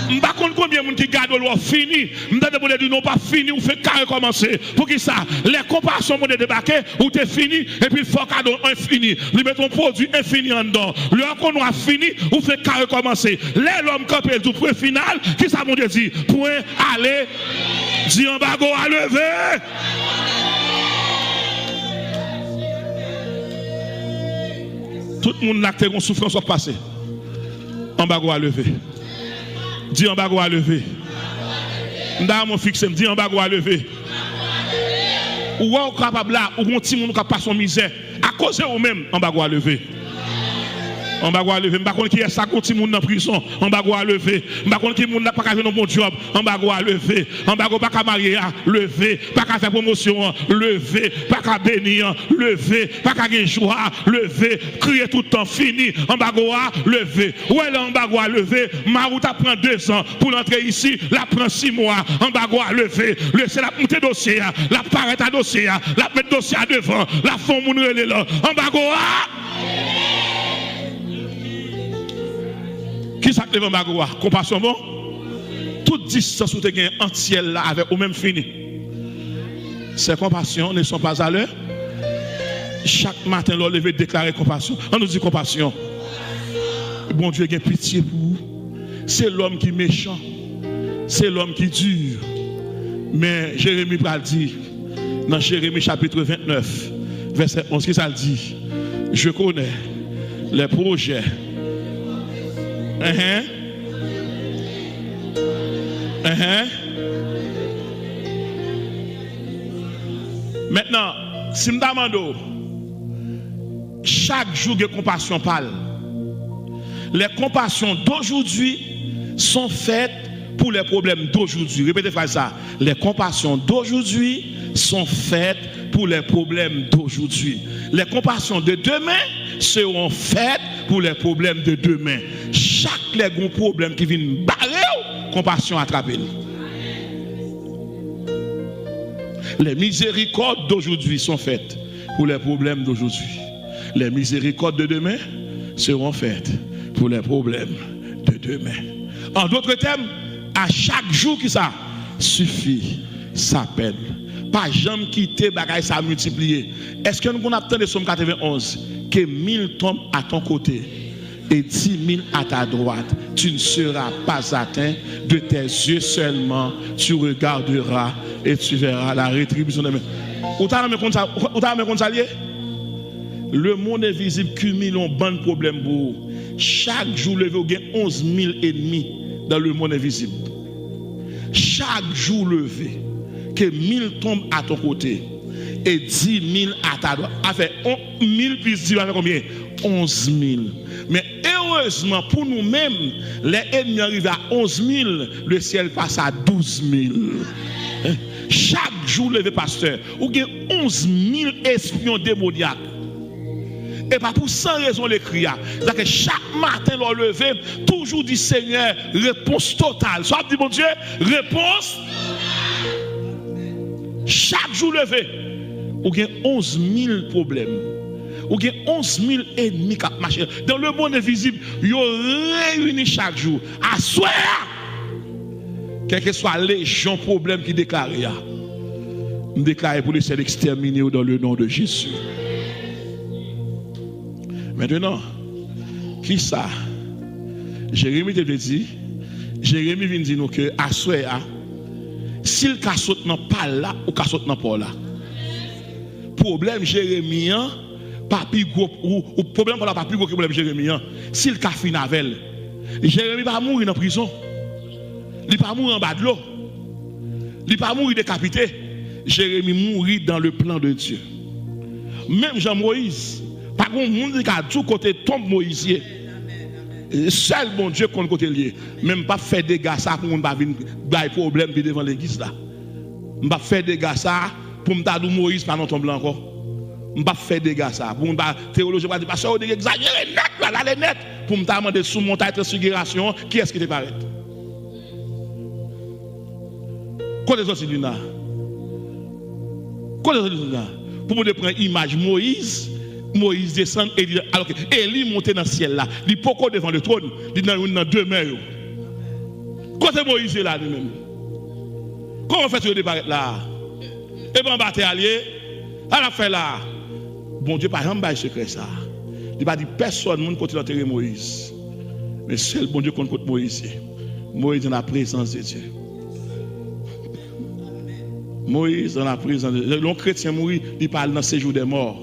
je ne sais pas combien de gens qui gardent l'eau fini. Je ne sais pas dire non pas fini ou fait carré commencer. Pour qui ça? Les compassions vont débarquer ou t'es fini et puis il faut cadeau infini. Lui met ton produit infini en dedans. L'heure qu'on a fini ou fait carré commencer. L'homme campé tout point final. Qui ça mon Dieu dit? Point aller. Dit en bas à lever. Tout le monde là qui a une souffrance va passer. En bas à lever. Dis en bas à lever. M'da mon fixe, dis en bas à lever. Ou est capable là, ou un petit monde qui passe son misère à cause de vous-même en bas à lever. On va à lever. Je ne sais pas qui est ça quand il est en prison. On va à lever. Je ne sais pas qui n'a pas fait un bon job. On va à lever. On va pas marier, lever. Pas faire promotion, lever. Pas bénir, lever. Pas gagner joie, lever. Crier tout le temps, fini. On va à lever. Ouais, là, on va à lever. Ma route prend 2 ans pour entrer ici. La prend 6 mois. On va à lever. C'est la montée dossier. La paraît à dossier. La mettre dossier devant. La fond moun relé là. On va à. Qui ça que Magoua? Compassion bon? Toute distance où tu as entière là avec ou même fini. Ces compassions ne sont pas à l'heure. Chaque matin, l'on levé déclarer compassion. On nous dit compassion. Bon Dieu a pitié pour vous. C'est l'homme qui est méchant. C'est l'homme qui dure. Mais Jérémie va dire, dans Jérémie chapitre 29, verset 11, qui ça dit? Je connais les projets. Maintenant, si je demande, chaque jour que compassion parle, les compassions d'aujourd'hui sont faites pour les problèmes d'aujourd'hui. Répétez ça. Les compassions d'aujourd'hui sont faites pour les problèmes d'aujourd'hui. Les compassions de demain seront faites pour les problèmes de demain. Chaque gros problème qui vient barrer, compassion attraper. Les miséricordes d'aujourd'hui sont faites pour les problèmes d'aujourd'hui. Les miséricordes de demain seront faites pour les problèmes de demain. En d'autres termes, à chaque jour qui ça suffit sa peine. pas jamais quitter bagaille ça multiplier. Est-ce que nous avons entendu Somme 91 que 1000 tombent à ton côté et 10 000 à ta droite, tu ne seras pas atteint, de tes yeux seulement tu regarderas et tu verras la rétribution de mes. Où t'as comme ça lié? Le monde invisible cumule un bon problème pour vous. Chaque jour levé vous gagnez 11 000 ennemis dans le monde invisible. Chaque jour levé que 1000 tombent à ton côté et 10 000 à ta droite. Enfin, 1000 plus 10 avec combien? 11 000. Mais heureusement pour nous-mêmes, les ennemis arrivent à 11 000, le ciel passe à 12 000. Chaque jour levé, pasteur, vous avez 11 000 espions démoniaques. Et pas pour sans raison l'écrit. C'est-à-dire que chaque matin, leur lever, toujours dit Seigneur, réponse totale. Soit dit mon Dieu, réponse. Chaque jour levé, vous avez 11 000 problèmes. Vous avez 11 000 ennemis qui marchent. Dans le monde invisible, ils réunissent chaque jour. À soi, quel que soit légion problème qui déclare, nous déclarons pour les ciel exterminés dans le nom de Jésus. Maintenant, qui ça? Jérémie te dit, Jérémie vient dire nous que à soi, s'il casse dans pas là ou casse dans pas là. Problème Jérémie, papi gros ou problème pour la papi gros que problème Jérémie, s'il ka fin avec Jérémie va mourir dans prison. Il pas mourir en bas de l'eau. Il pas mourir décapité. Jérémie mourit dans le plan de Dieu. Même Jean-Moïse, par contre, monde qui a tout côté tombe Moïse. Seul bon Dieu qu'on côté lié. Même pas faire des gars ça pour ne pas venir des problèmes devant l'église là. On pas faire des gars ça pour me dire Moïse pas non tombe encore. On pas faire des gars ça pour me pas théologie pas dire parce que exagérer net là les net pour me demander sous montagne transfiguration qui est-ce qui te paraît. Quand les autres là. Quand les autres là pour me prendre image Moïse descend et dit, alors que Élie monte dans le ciel là, il peut pas devant le trône, il dans deux mains. Quand Moïse est là lui-même, comment fait le départ là? Et bien, on allié, on a fait là. Bon Dieu, par exemple, il secret ça. Il va dire personne ne continue à enterrer Moïse. Mais seul bon Dieu contre Moïse. Moïse dans la présence de Dieu. Moïse dans la présence de Dieu. Le chrétien mourit, il parle dans le séjour des morts.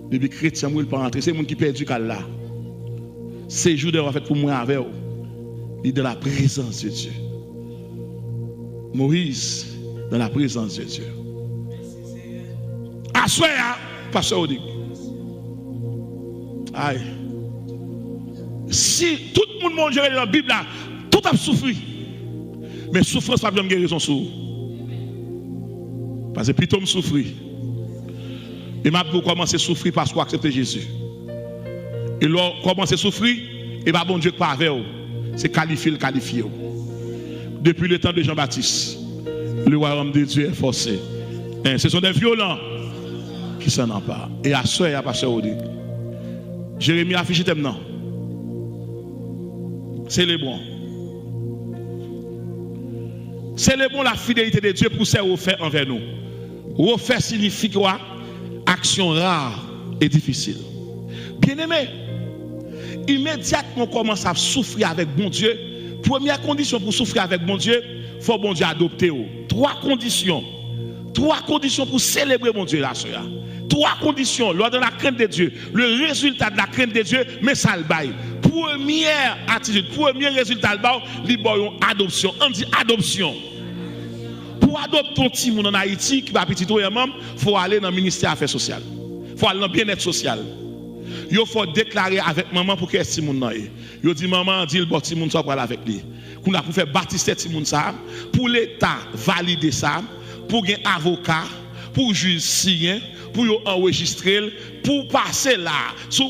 Depuis chrétien mourir pas rentrer, c'est le monde qui perdu là. Séjour des morts fait pour moi avec vous. Il est dans la présence de Dieu. Moïse dans la présence de Dieu. Assoya, pasteur Odik. Aïe. Si tout le monde mange dans la Bible là, tout a souffert. Mais souffrance pas bien guérison sur. Parce que plutôt me souffrir. Et m'a commencé à souffrir parce qu'on accepte Jésus. Et là, commencé à souffrir, et bien bon Dieu pas avec vous. C'est qualifié. Depuis le temps de Jean-Baptiste, le royaume de Dieu est forcé. Et ce sont des violents qui s'en emparent. Et à ce, il y a pasteur Odi. Jérémie a affiché maintenant. Célébrons. Célébrons la fidélité de Dieu pour ses refaits envers nous. Refaits signifie quoi? Action rare et difficile. Bien-aimé, immédiatement on commence à souffrir avec bon Dieu. Première condition pour souffrir avec bon Dieu, il faut bon Dieu adopter. Trois conditions pour célébrer mon Dieu là. Trois conditions lors de la crainte de Dieu. Le résultat de la crainte de Dieu, mais ça le bail. Première attitude, premier résultat, il y a adoption. On dit adoption. Pour adopter ton petit monde en Haïti qui va petit il faut aller dans le ministère des Affaires sociales. Il faut aller dans le bien-être social. Il faut déclarer avec maman pour que ce monde là. Il dit maman dit le petit monde soit pour aller avec lui. Qu'on a pour faire baptiser ce monde ça, pour l'État valider ça, pour un avocat, pour juge signer, pour enregistrer, pour passer là. Si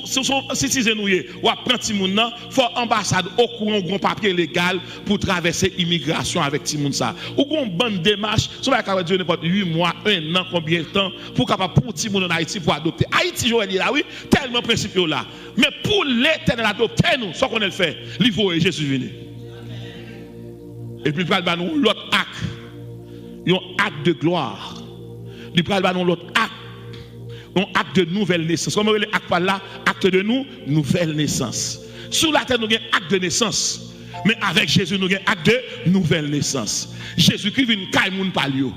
citoyen ou apprendre ce monde là, faut ambassade au courant un papier légal pour traverser l'immigration avec ce monde ça. Ou une bonne démarche, ça va capable durer n'importe 8 mois, 1 an, combien de temps pour capable pour ce monde en Haïti pour adopter. Haïti Joël là oui, tellement principaux là. Mais pour l'Éternel adopter nous, ce qu'on le fait, il faut Jésus venir. Et puis il va nous l'autre acte. Un acte de gloire il prend l'autre acte. Un acte de nouvelle naissance. Comment on dit acte par là? Acte de nouvelle naissance. Sur la terre, nous avons un acte de naissance. Mais avec Jésus, nous avons un acte de nouvelle naissance. Jésus-Christ vient caille moun palio.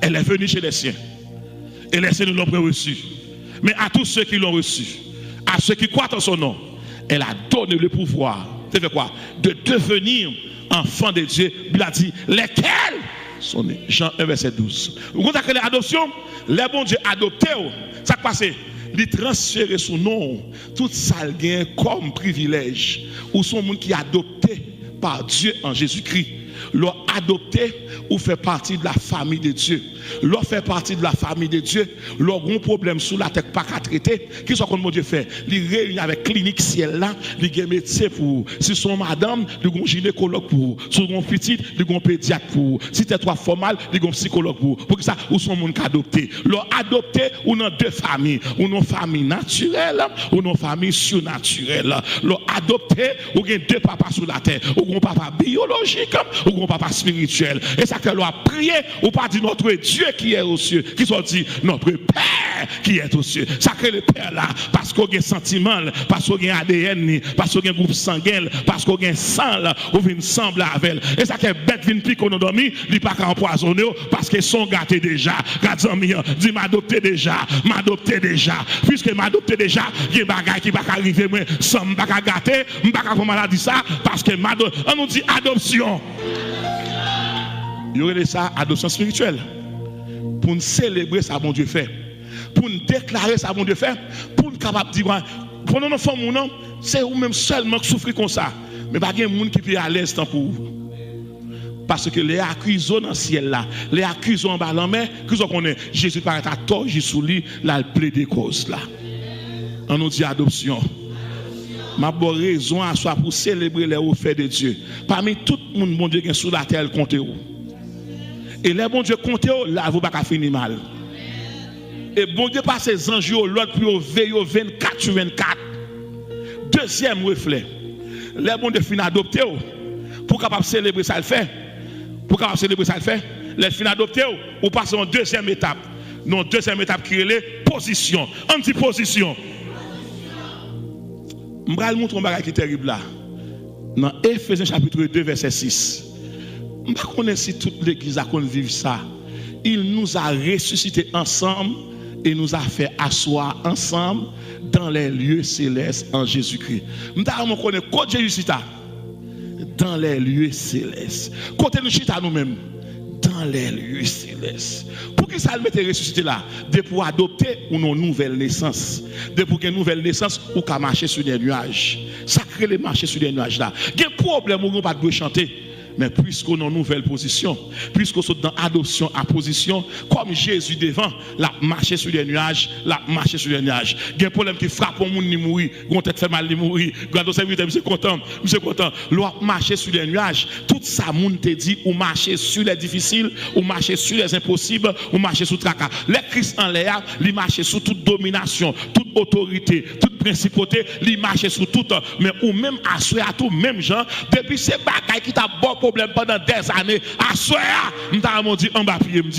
Elle est venue chez les siens. Et les siens nous l'ont reçu. Mais à tous ceux qui l'ont reçu, à ceux qui croient en son nom, elle a donné le pouvoir. C'est fait quoi? De devenir enfants de Dieu. Il a dit, lesquels sont nés. Jean 1, verset 12. Vous comprenez l'adoption? Les bons Dieu adoptés, ça passe. Il transférer son nom, tout ça gagne comme privilège. Ou son monde qui est adopté par Dieu en Jésus-Christ. L'ont adopté ou fait partie de la famille de Dieu. L'ont fait partie de la famille de Dieu. Leur gros problème sous la tête pas qu'à traiter. Qui sont comme mon Dieu fait? Il réunit avec clinique ciel là, il a médecin pour. Si son madame, il a un gynécologue pour. Si son petit, il a un pédiatre pour. Si t'es toi formal, il a un psychologue pour. Pour que ça, ou son monde qui adopté. L'ont adopté ou dans deux familles. Ou dans famille naturelle, ou dans famille surnaturelle. L'ont adopté ou il y a deux papas sur la terre. Ou un papa biologique, ou un papa spirituel. Et ça que l'on a prié, ou pas dit notre Dieu qui est aux cieux, qui soit dit notre Père qui est aux cieux. Ça crée le Père là, parce qu'on a un sentiment, parce qu'on a un ADN, parce qu'on a un groupe sanguin, parce qu'on a un sang là, ou vient sembler avec elle. Et ça que bête vient piquer qu'on a dormi, il pas qu'à empoisonner, parce qu'ils sont gâtés déjà. Gâtés dit m'adopter déjà, puisque m'adopter déjà, il y a des bagages qui va arriver, moi, sans m'baka gâter, m'baka pour maladie ça, parce que on nous dit adoption. Il y aurait ça, adoption spirituelle. Pour nous célébrer ça, bon Dieu fait. Pour nous déclarer ça, bon Dieu fait. Pour nous capable de dire, pour nous faire mon nom, c'est vous-même seulement qui souffrez comme ça. Mais pas de monde qui peut aller à l'aise pour vous. Parce que les accusons dans le ciel là, les accusons en bas en main, qu'ils connaissent Jésus paraît à tort, Jésus sous lui, là, il plaide des causes là. On nous dit adoption. Ma bonne raison à soi pour célébrer les hauts faits de Dieu. Parmi tout le monde, bon Dieu, qui est sous la terre, comptez où. Et les bon Dieu comptez où, là, vous ne pouvez pas finir mal. Et bon Dieu passe ses anges, l'autre, puis au veille 24 sur 24. Deuxième reflet. Les bon Dieu finit adopté pour capable célébrer ça le fait. Pour capable célébrer ça le fait. Les finit adopté ou passer en deuxième étape. Non, deuxième étape qui est les positions. Anti-position. Je vais vous montrer un bagage qui est terrible là. Dans Éphésiens chapitre 2, verset 6. Je ne sais pas si toute l'église a connu vivre ça. Il nous a ressuscités ensemble et nous a fait asseoir ensemble dans les lieux célestes en Jésus-Christ. Je ne sais pas si côté Jésus dans les lieux célestes. Côté nous chita nous-mêmes. Dans les lieux célestes. Pour que ça le mette ressuscité là, de pour adopter une nouvelle naissance, de pour une nouvelle naissance ou qu'à marcher sur des nuages. Ça crée les marcher sur des nuages là. Il y a un problème où on ne peut pas chanter. Mais puisqu'on est en nouvelle position, puisqu'on est dans adoption à position, comme Jésus devant, la marcher sur les nuages, la marcher sur les nuages. Il y a un problème qui frappe au monde ni mourir, on tête fait mal ni mourir. Gardons serviteur, monsieur content, l'on marcher sur les nuages. Tout ça monde te dit ou marcher sur les difficiles, ou marcher sur les impossibles, ou marcher sur tracas. Les Christ en l'air, il marcher sur toute domination, toute autorité, toute principauté, il marcher sur tout, mais ou même assurer à tout même gens depuis ces bagailles qui t'a bon problème pendant des années, assurer m't'a dit en bas pied, depuis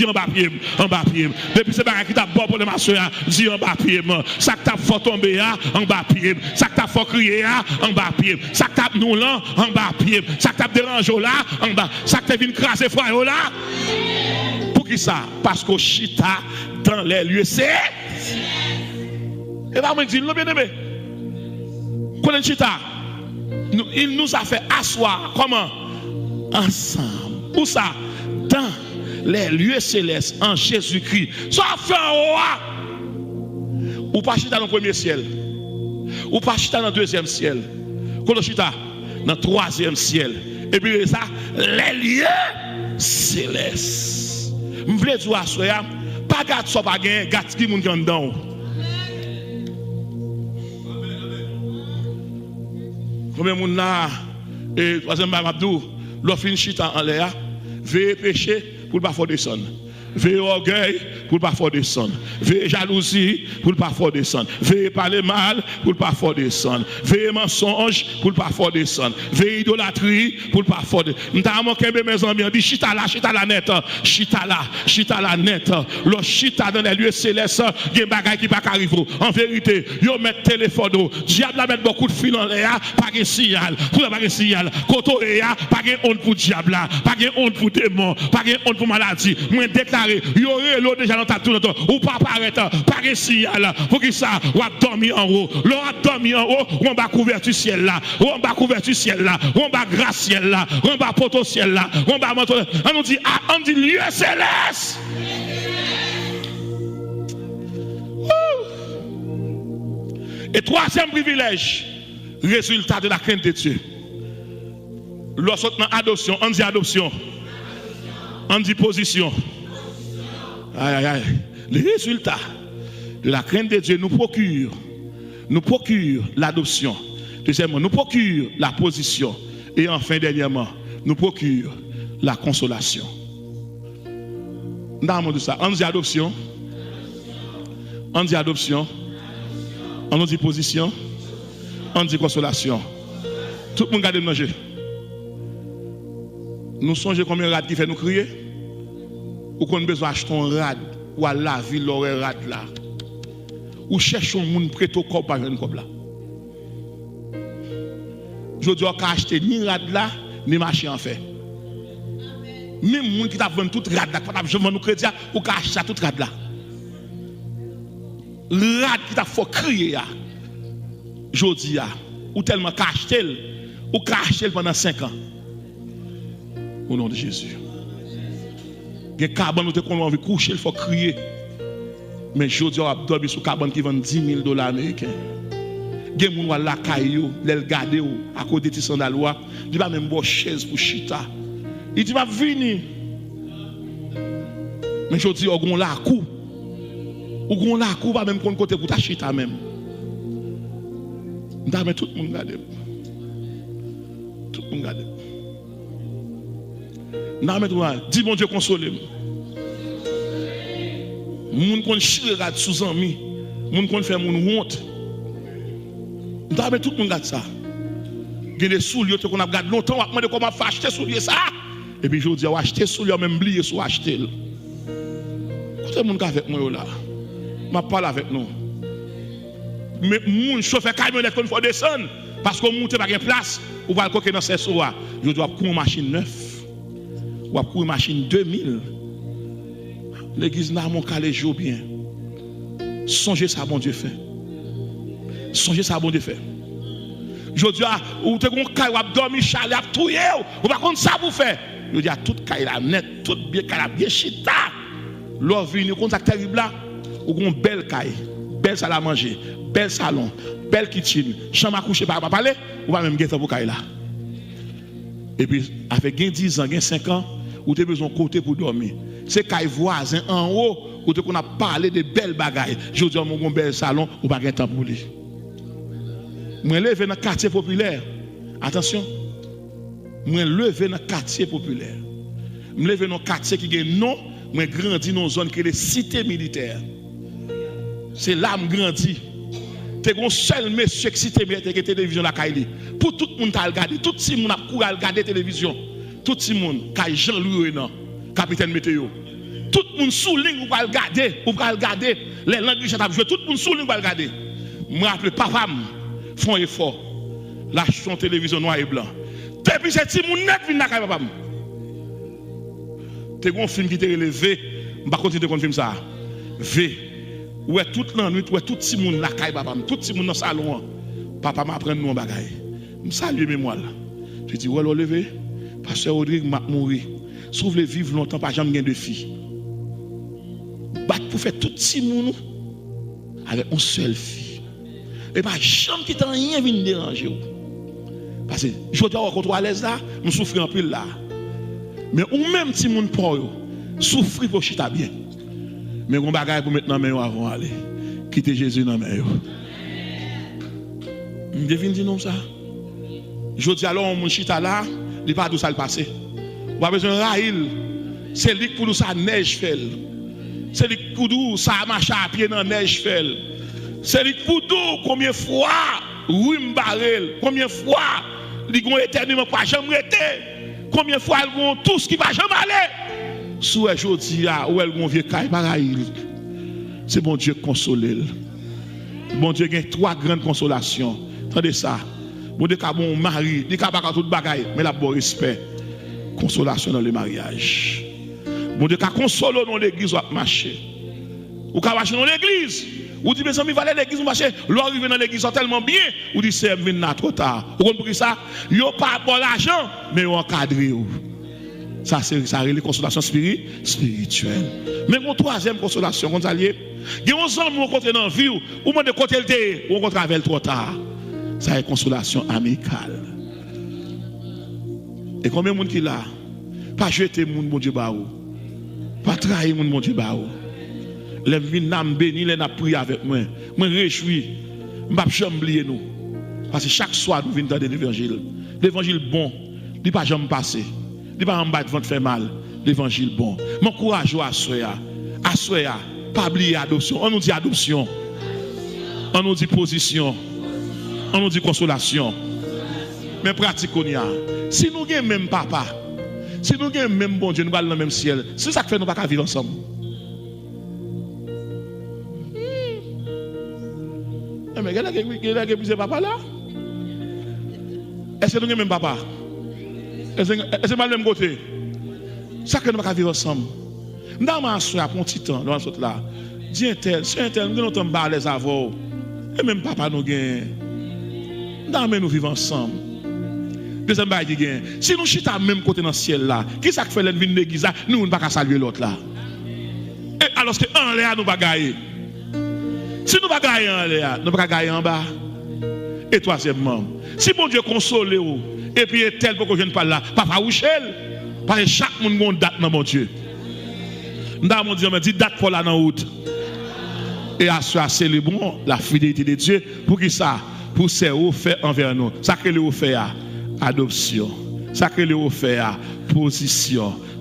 ces bagailles qui t'a bon problème assurer, dit en bas pied, ça que t'a faut tomber en bas pied, ça que t'a faut crier en bas pied, ça que t'a nous là en bas pied, ça que t'a déranger là en bas, ça que t'a vinn craser frère là. Pour qui ça? Parce que chita dans les lieux c'est et là, on dit, non, bien aimé. Il nous a fait asseoir, comment? Ensemble. Où ça? Dans les lieux célestes, en Jésus-Christ. Ça fait en haut. Ou pas chita dans le premier ciel. Ou pas chita dans le deuxième ciel. Qu'on chita dans le troisième ciel. Et puis ça, les lieux célestes. Je voulais dire à soi, pas gâte ça, pas gâte, gâte qui moun qui en dedans. Combien de monde là, et troisième Abdou, l'offre chita en l'air, veille péché pour ne pas faire descendre. Veillez orgueil pour ne pas faire descendre. Veillez jalousie pour ne pas faire descendre. Veillez parler mal pour ne pas faire descendre. Veillez mensonge pour ne pas faire descendre. Veillez idolâtrie pour ne pas faire descendre. M'ta manqué mes amis, on dit chita la net, chita la net. Le chita dans les lieux célestes, il y a des bagages qui pas arriver. En vérité, yo met téléphone, diable a met beaucoup de fil en l'air, pas de signal. Pour pas de signal. Koto ya, pas de honte pour diable là, pas de honte pour démon, pas de honte pour maladie. Moi déclaré il y aurait l'eau déjà dans ta tour ou pas paraître pas de signal pour que ça ou a dormi en haut l'on a dormi en haut on va couverture ciel là on va couverture ciel là on va grâce ciel là on va poteau ciel là on va on nous dit on dit lieu céleste. Et troisième privilège, résultat de la crainte de Dieu. Lorsqu'on a adoption, on dit adoption, on dit position. Aïe, aïe, aïe. Les résultats de la crainte de Dieu nous procure l'adoption. Deuxièmement, nous procure la position. Et enfin, dernièrement, nous procure la consolation. Dans le ça, on dit adoption, on dit adoption, on dit position, on dit consolation. Tout le monde garde le manger. Nous songeons combien de rad qui fait nous crier? Ou qu'on a besoin d'acheter un rad ou à la ville l'aurait rad là. Ou cherchons un monde prêt au corps par un corps là. Je dois pas acheter ni rad là ni marché en fait. Même monde qui t'a vendu tout rad là, pas je vends nous crédit ou ka acheter tout rad là. Rad qui t'a fait crier là. Jodi a ou tellement ka acheter ou ka acheter pendant 5 ans. Au nom de Jésus. Il y a des carbone qui ont envie de coucher, il faut crier. Mais je dis, on a dormi sur carbone qui vend $10,000 américains. Il y a des gens qui ont la caillou, les regarder à côté de sandalois. Il va même boire chaise pour chita. Il dit, va venir. Mais je dis, on a la coup. On a la coup, va même prendre côté pour ta chita même. Mais tout le monde regarde. Tout le monde regarde. Non, mais toi, dis mon Dieu, console-moi. Moun kon chirade sous ami, moun kon fait moun honte. Non, mais tout le monde regarde ça. Il y a des souliers qu'on a gardé longtemps, on a demandé comment acheter souliers ça. Et puis je dis, on acheter souliers, même oublier sur acheter. Quand moun avec moi là, je parle avec nous. Mais moun chauffeur camionnette qu'on faut descendre parce qu'on monte pas de place, ou va le coquer dans ces soirs. Je dois prendre une machine neuve. Ou à une machine 2000. L'église n'a mon calé jour bien. Songez ça, bon Dieu fait. Songez ça, bon Dieu fait. Je dis, ou te gon kay, ou ap dormi, chale, ap touye, ou pas contre ça pour faire. Je dis, tout kay la net, tout bien kay la bien chita. L'or vini, ou ça terrible là, ou gon belle kay, belle salle à manger, bel salon, belle kitchen, chambre à coucher, pas parler, ou pas même guetter pour kay là. Et puis, avec 10 ans, 5 ans, ou tu as besoin de côté pour dormir. C'est quand voisin en haut, où tu as parlé de belles bagailles. Je dis, mon bel salon, ou pas de temps pour lui. Moi, je levé dans le quartier populaire. Attention. Moi, je levé dans le quartier populaire. Je levé dans le quartier qui a un nom, moi, grandi dans une zone qui est cité militaire. C'est là que je grandis. C'est un seul monsieur qui cité militaire qui est télévision la Kaili. Pour tout le monde à regarder, tout le monde a couru à regarder la télévision. Tout le monde, qui Jean-Louis Renan, capitaine météo. Tout le monde souligne pour regarder, les langues qui ont joué, tout le monde souligne pour regarder. Je me rappelle, papa, font effort, lâche son télévision noir et blanc. Depuis ce petit monde net vient dans papa. Tu as un film qui t'a relevé, je vais continuer de film ça. V. Ouais, toute la nuit, ouais, tout le monde là, papa, tout le monde dans le salon. Papa m'a appris mon bagaille. Je salue mémoire. Je dis, ouais, levé. Pasteur Rodrigue m'a mouru. Si vous voulez vivre longtemps, pas jamais gain de filles. Battre pour faire tout ce monde avec une seule fille. Et pas jamais qui t'a rien venu déranger. Parce que je dois contre à l'aise là, je souffre un peu là. Mais ou même si mon pour souffrir pour chita bien. Mais on bagaille pour maintenant mais avant aller. Quitter Jésus dans main. Je viens dire non ça. Je dis alors mon chita là, il pas tout ça le passé. Vous avez besoin de Rahil C'est lui pour nous ça neige fait. C'est lui pour nous ça marche à pied dans neige fait. C'est lui pour nous combien de fois oui m'barel, combien de fois li gon éternellement pas jamais été. Combien de fois elles gon tout ce qui va jamais aller. Sous aujourd'hui ou elles gon vieux caille pareil. C'est bon Dieu consoler. Bon Dieu a trois grandes consolations. Attendez ça. Bon Dieu a bon mari, il a pas tout bagaille, mais la bon respect. Consolation dans le mariage. Bon Dieu a consolé dans l'église ou a marché. Ou ka marcher dans l'église. Ou dit mes amis va aller l'église ou marcher, l'on arrive dans l'église tellement bien, ou dit c'est venu trop tard. Vous comprenez ça? Yo pas bon l'argent, mais on encadré. Ça c'est ça les consolation spirituelle. Mais mon troisième consolation quand allié, il y a un homme rencontré dans la vie ou monde de côté le ou rencontre avec trop tard. Ça est consolation amicale. Et combien de monde qui là pas jeter monde bon Dieu ba ou. Pas trahir monde bon Dieu ba ou. Les vinam béni les n'a prié avec moi. Moi réjouis. M'pa jamais oublier nous. Parce que chaque soir nous venons dans l'évangile. L'évangile bon, il pas jamais passer. Il pas en bas devant faire mal. L'évangile bon. M'encourage à soya. À soya, pas oublier adoption. On nous dit adoption. On nous dit position. On nous dit consolation. Mais pratique on y a. Si nous avons même papa, si nous avons même bon Dieu, nous allons dans le même ciel. C'est ça qui fait nous pas vivre ensemble. Mais regardez qui papa là. Est-ce que nous avons même papa? Est-ce que nous même côté? Ça que nous pas vivre ensemble. Nous avons un soir pour un petit temps, dans ce là. Dis un tel, si un tel, nous avons pas les avoir. Et même papa nous gagne. Nous vivons ensemble. Deuxième bail qui gagne. Si nous chita même côté dans le ciel là, qui ça fait l'ennemi de l'église là, nous ne pas saluer l'autre là. Et alors que en l'air nous pas gagner. Si nous pas gagner en l'air, nous pas gagner en bas. Et troisièmement, si bon Dieu console ou et puis tel pour que je ne parle là, papa ou chel, parce que chaque monde a une date dans mon Dieu. Dans mon Dieu me dit date pour la dans route. Et à ce célébrons la fidélité de Dieu pour qui ça pour ses offres envers nous. Ça que le offert adoption. Ça que le offert position.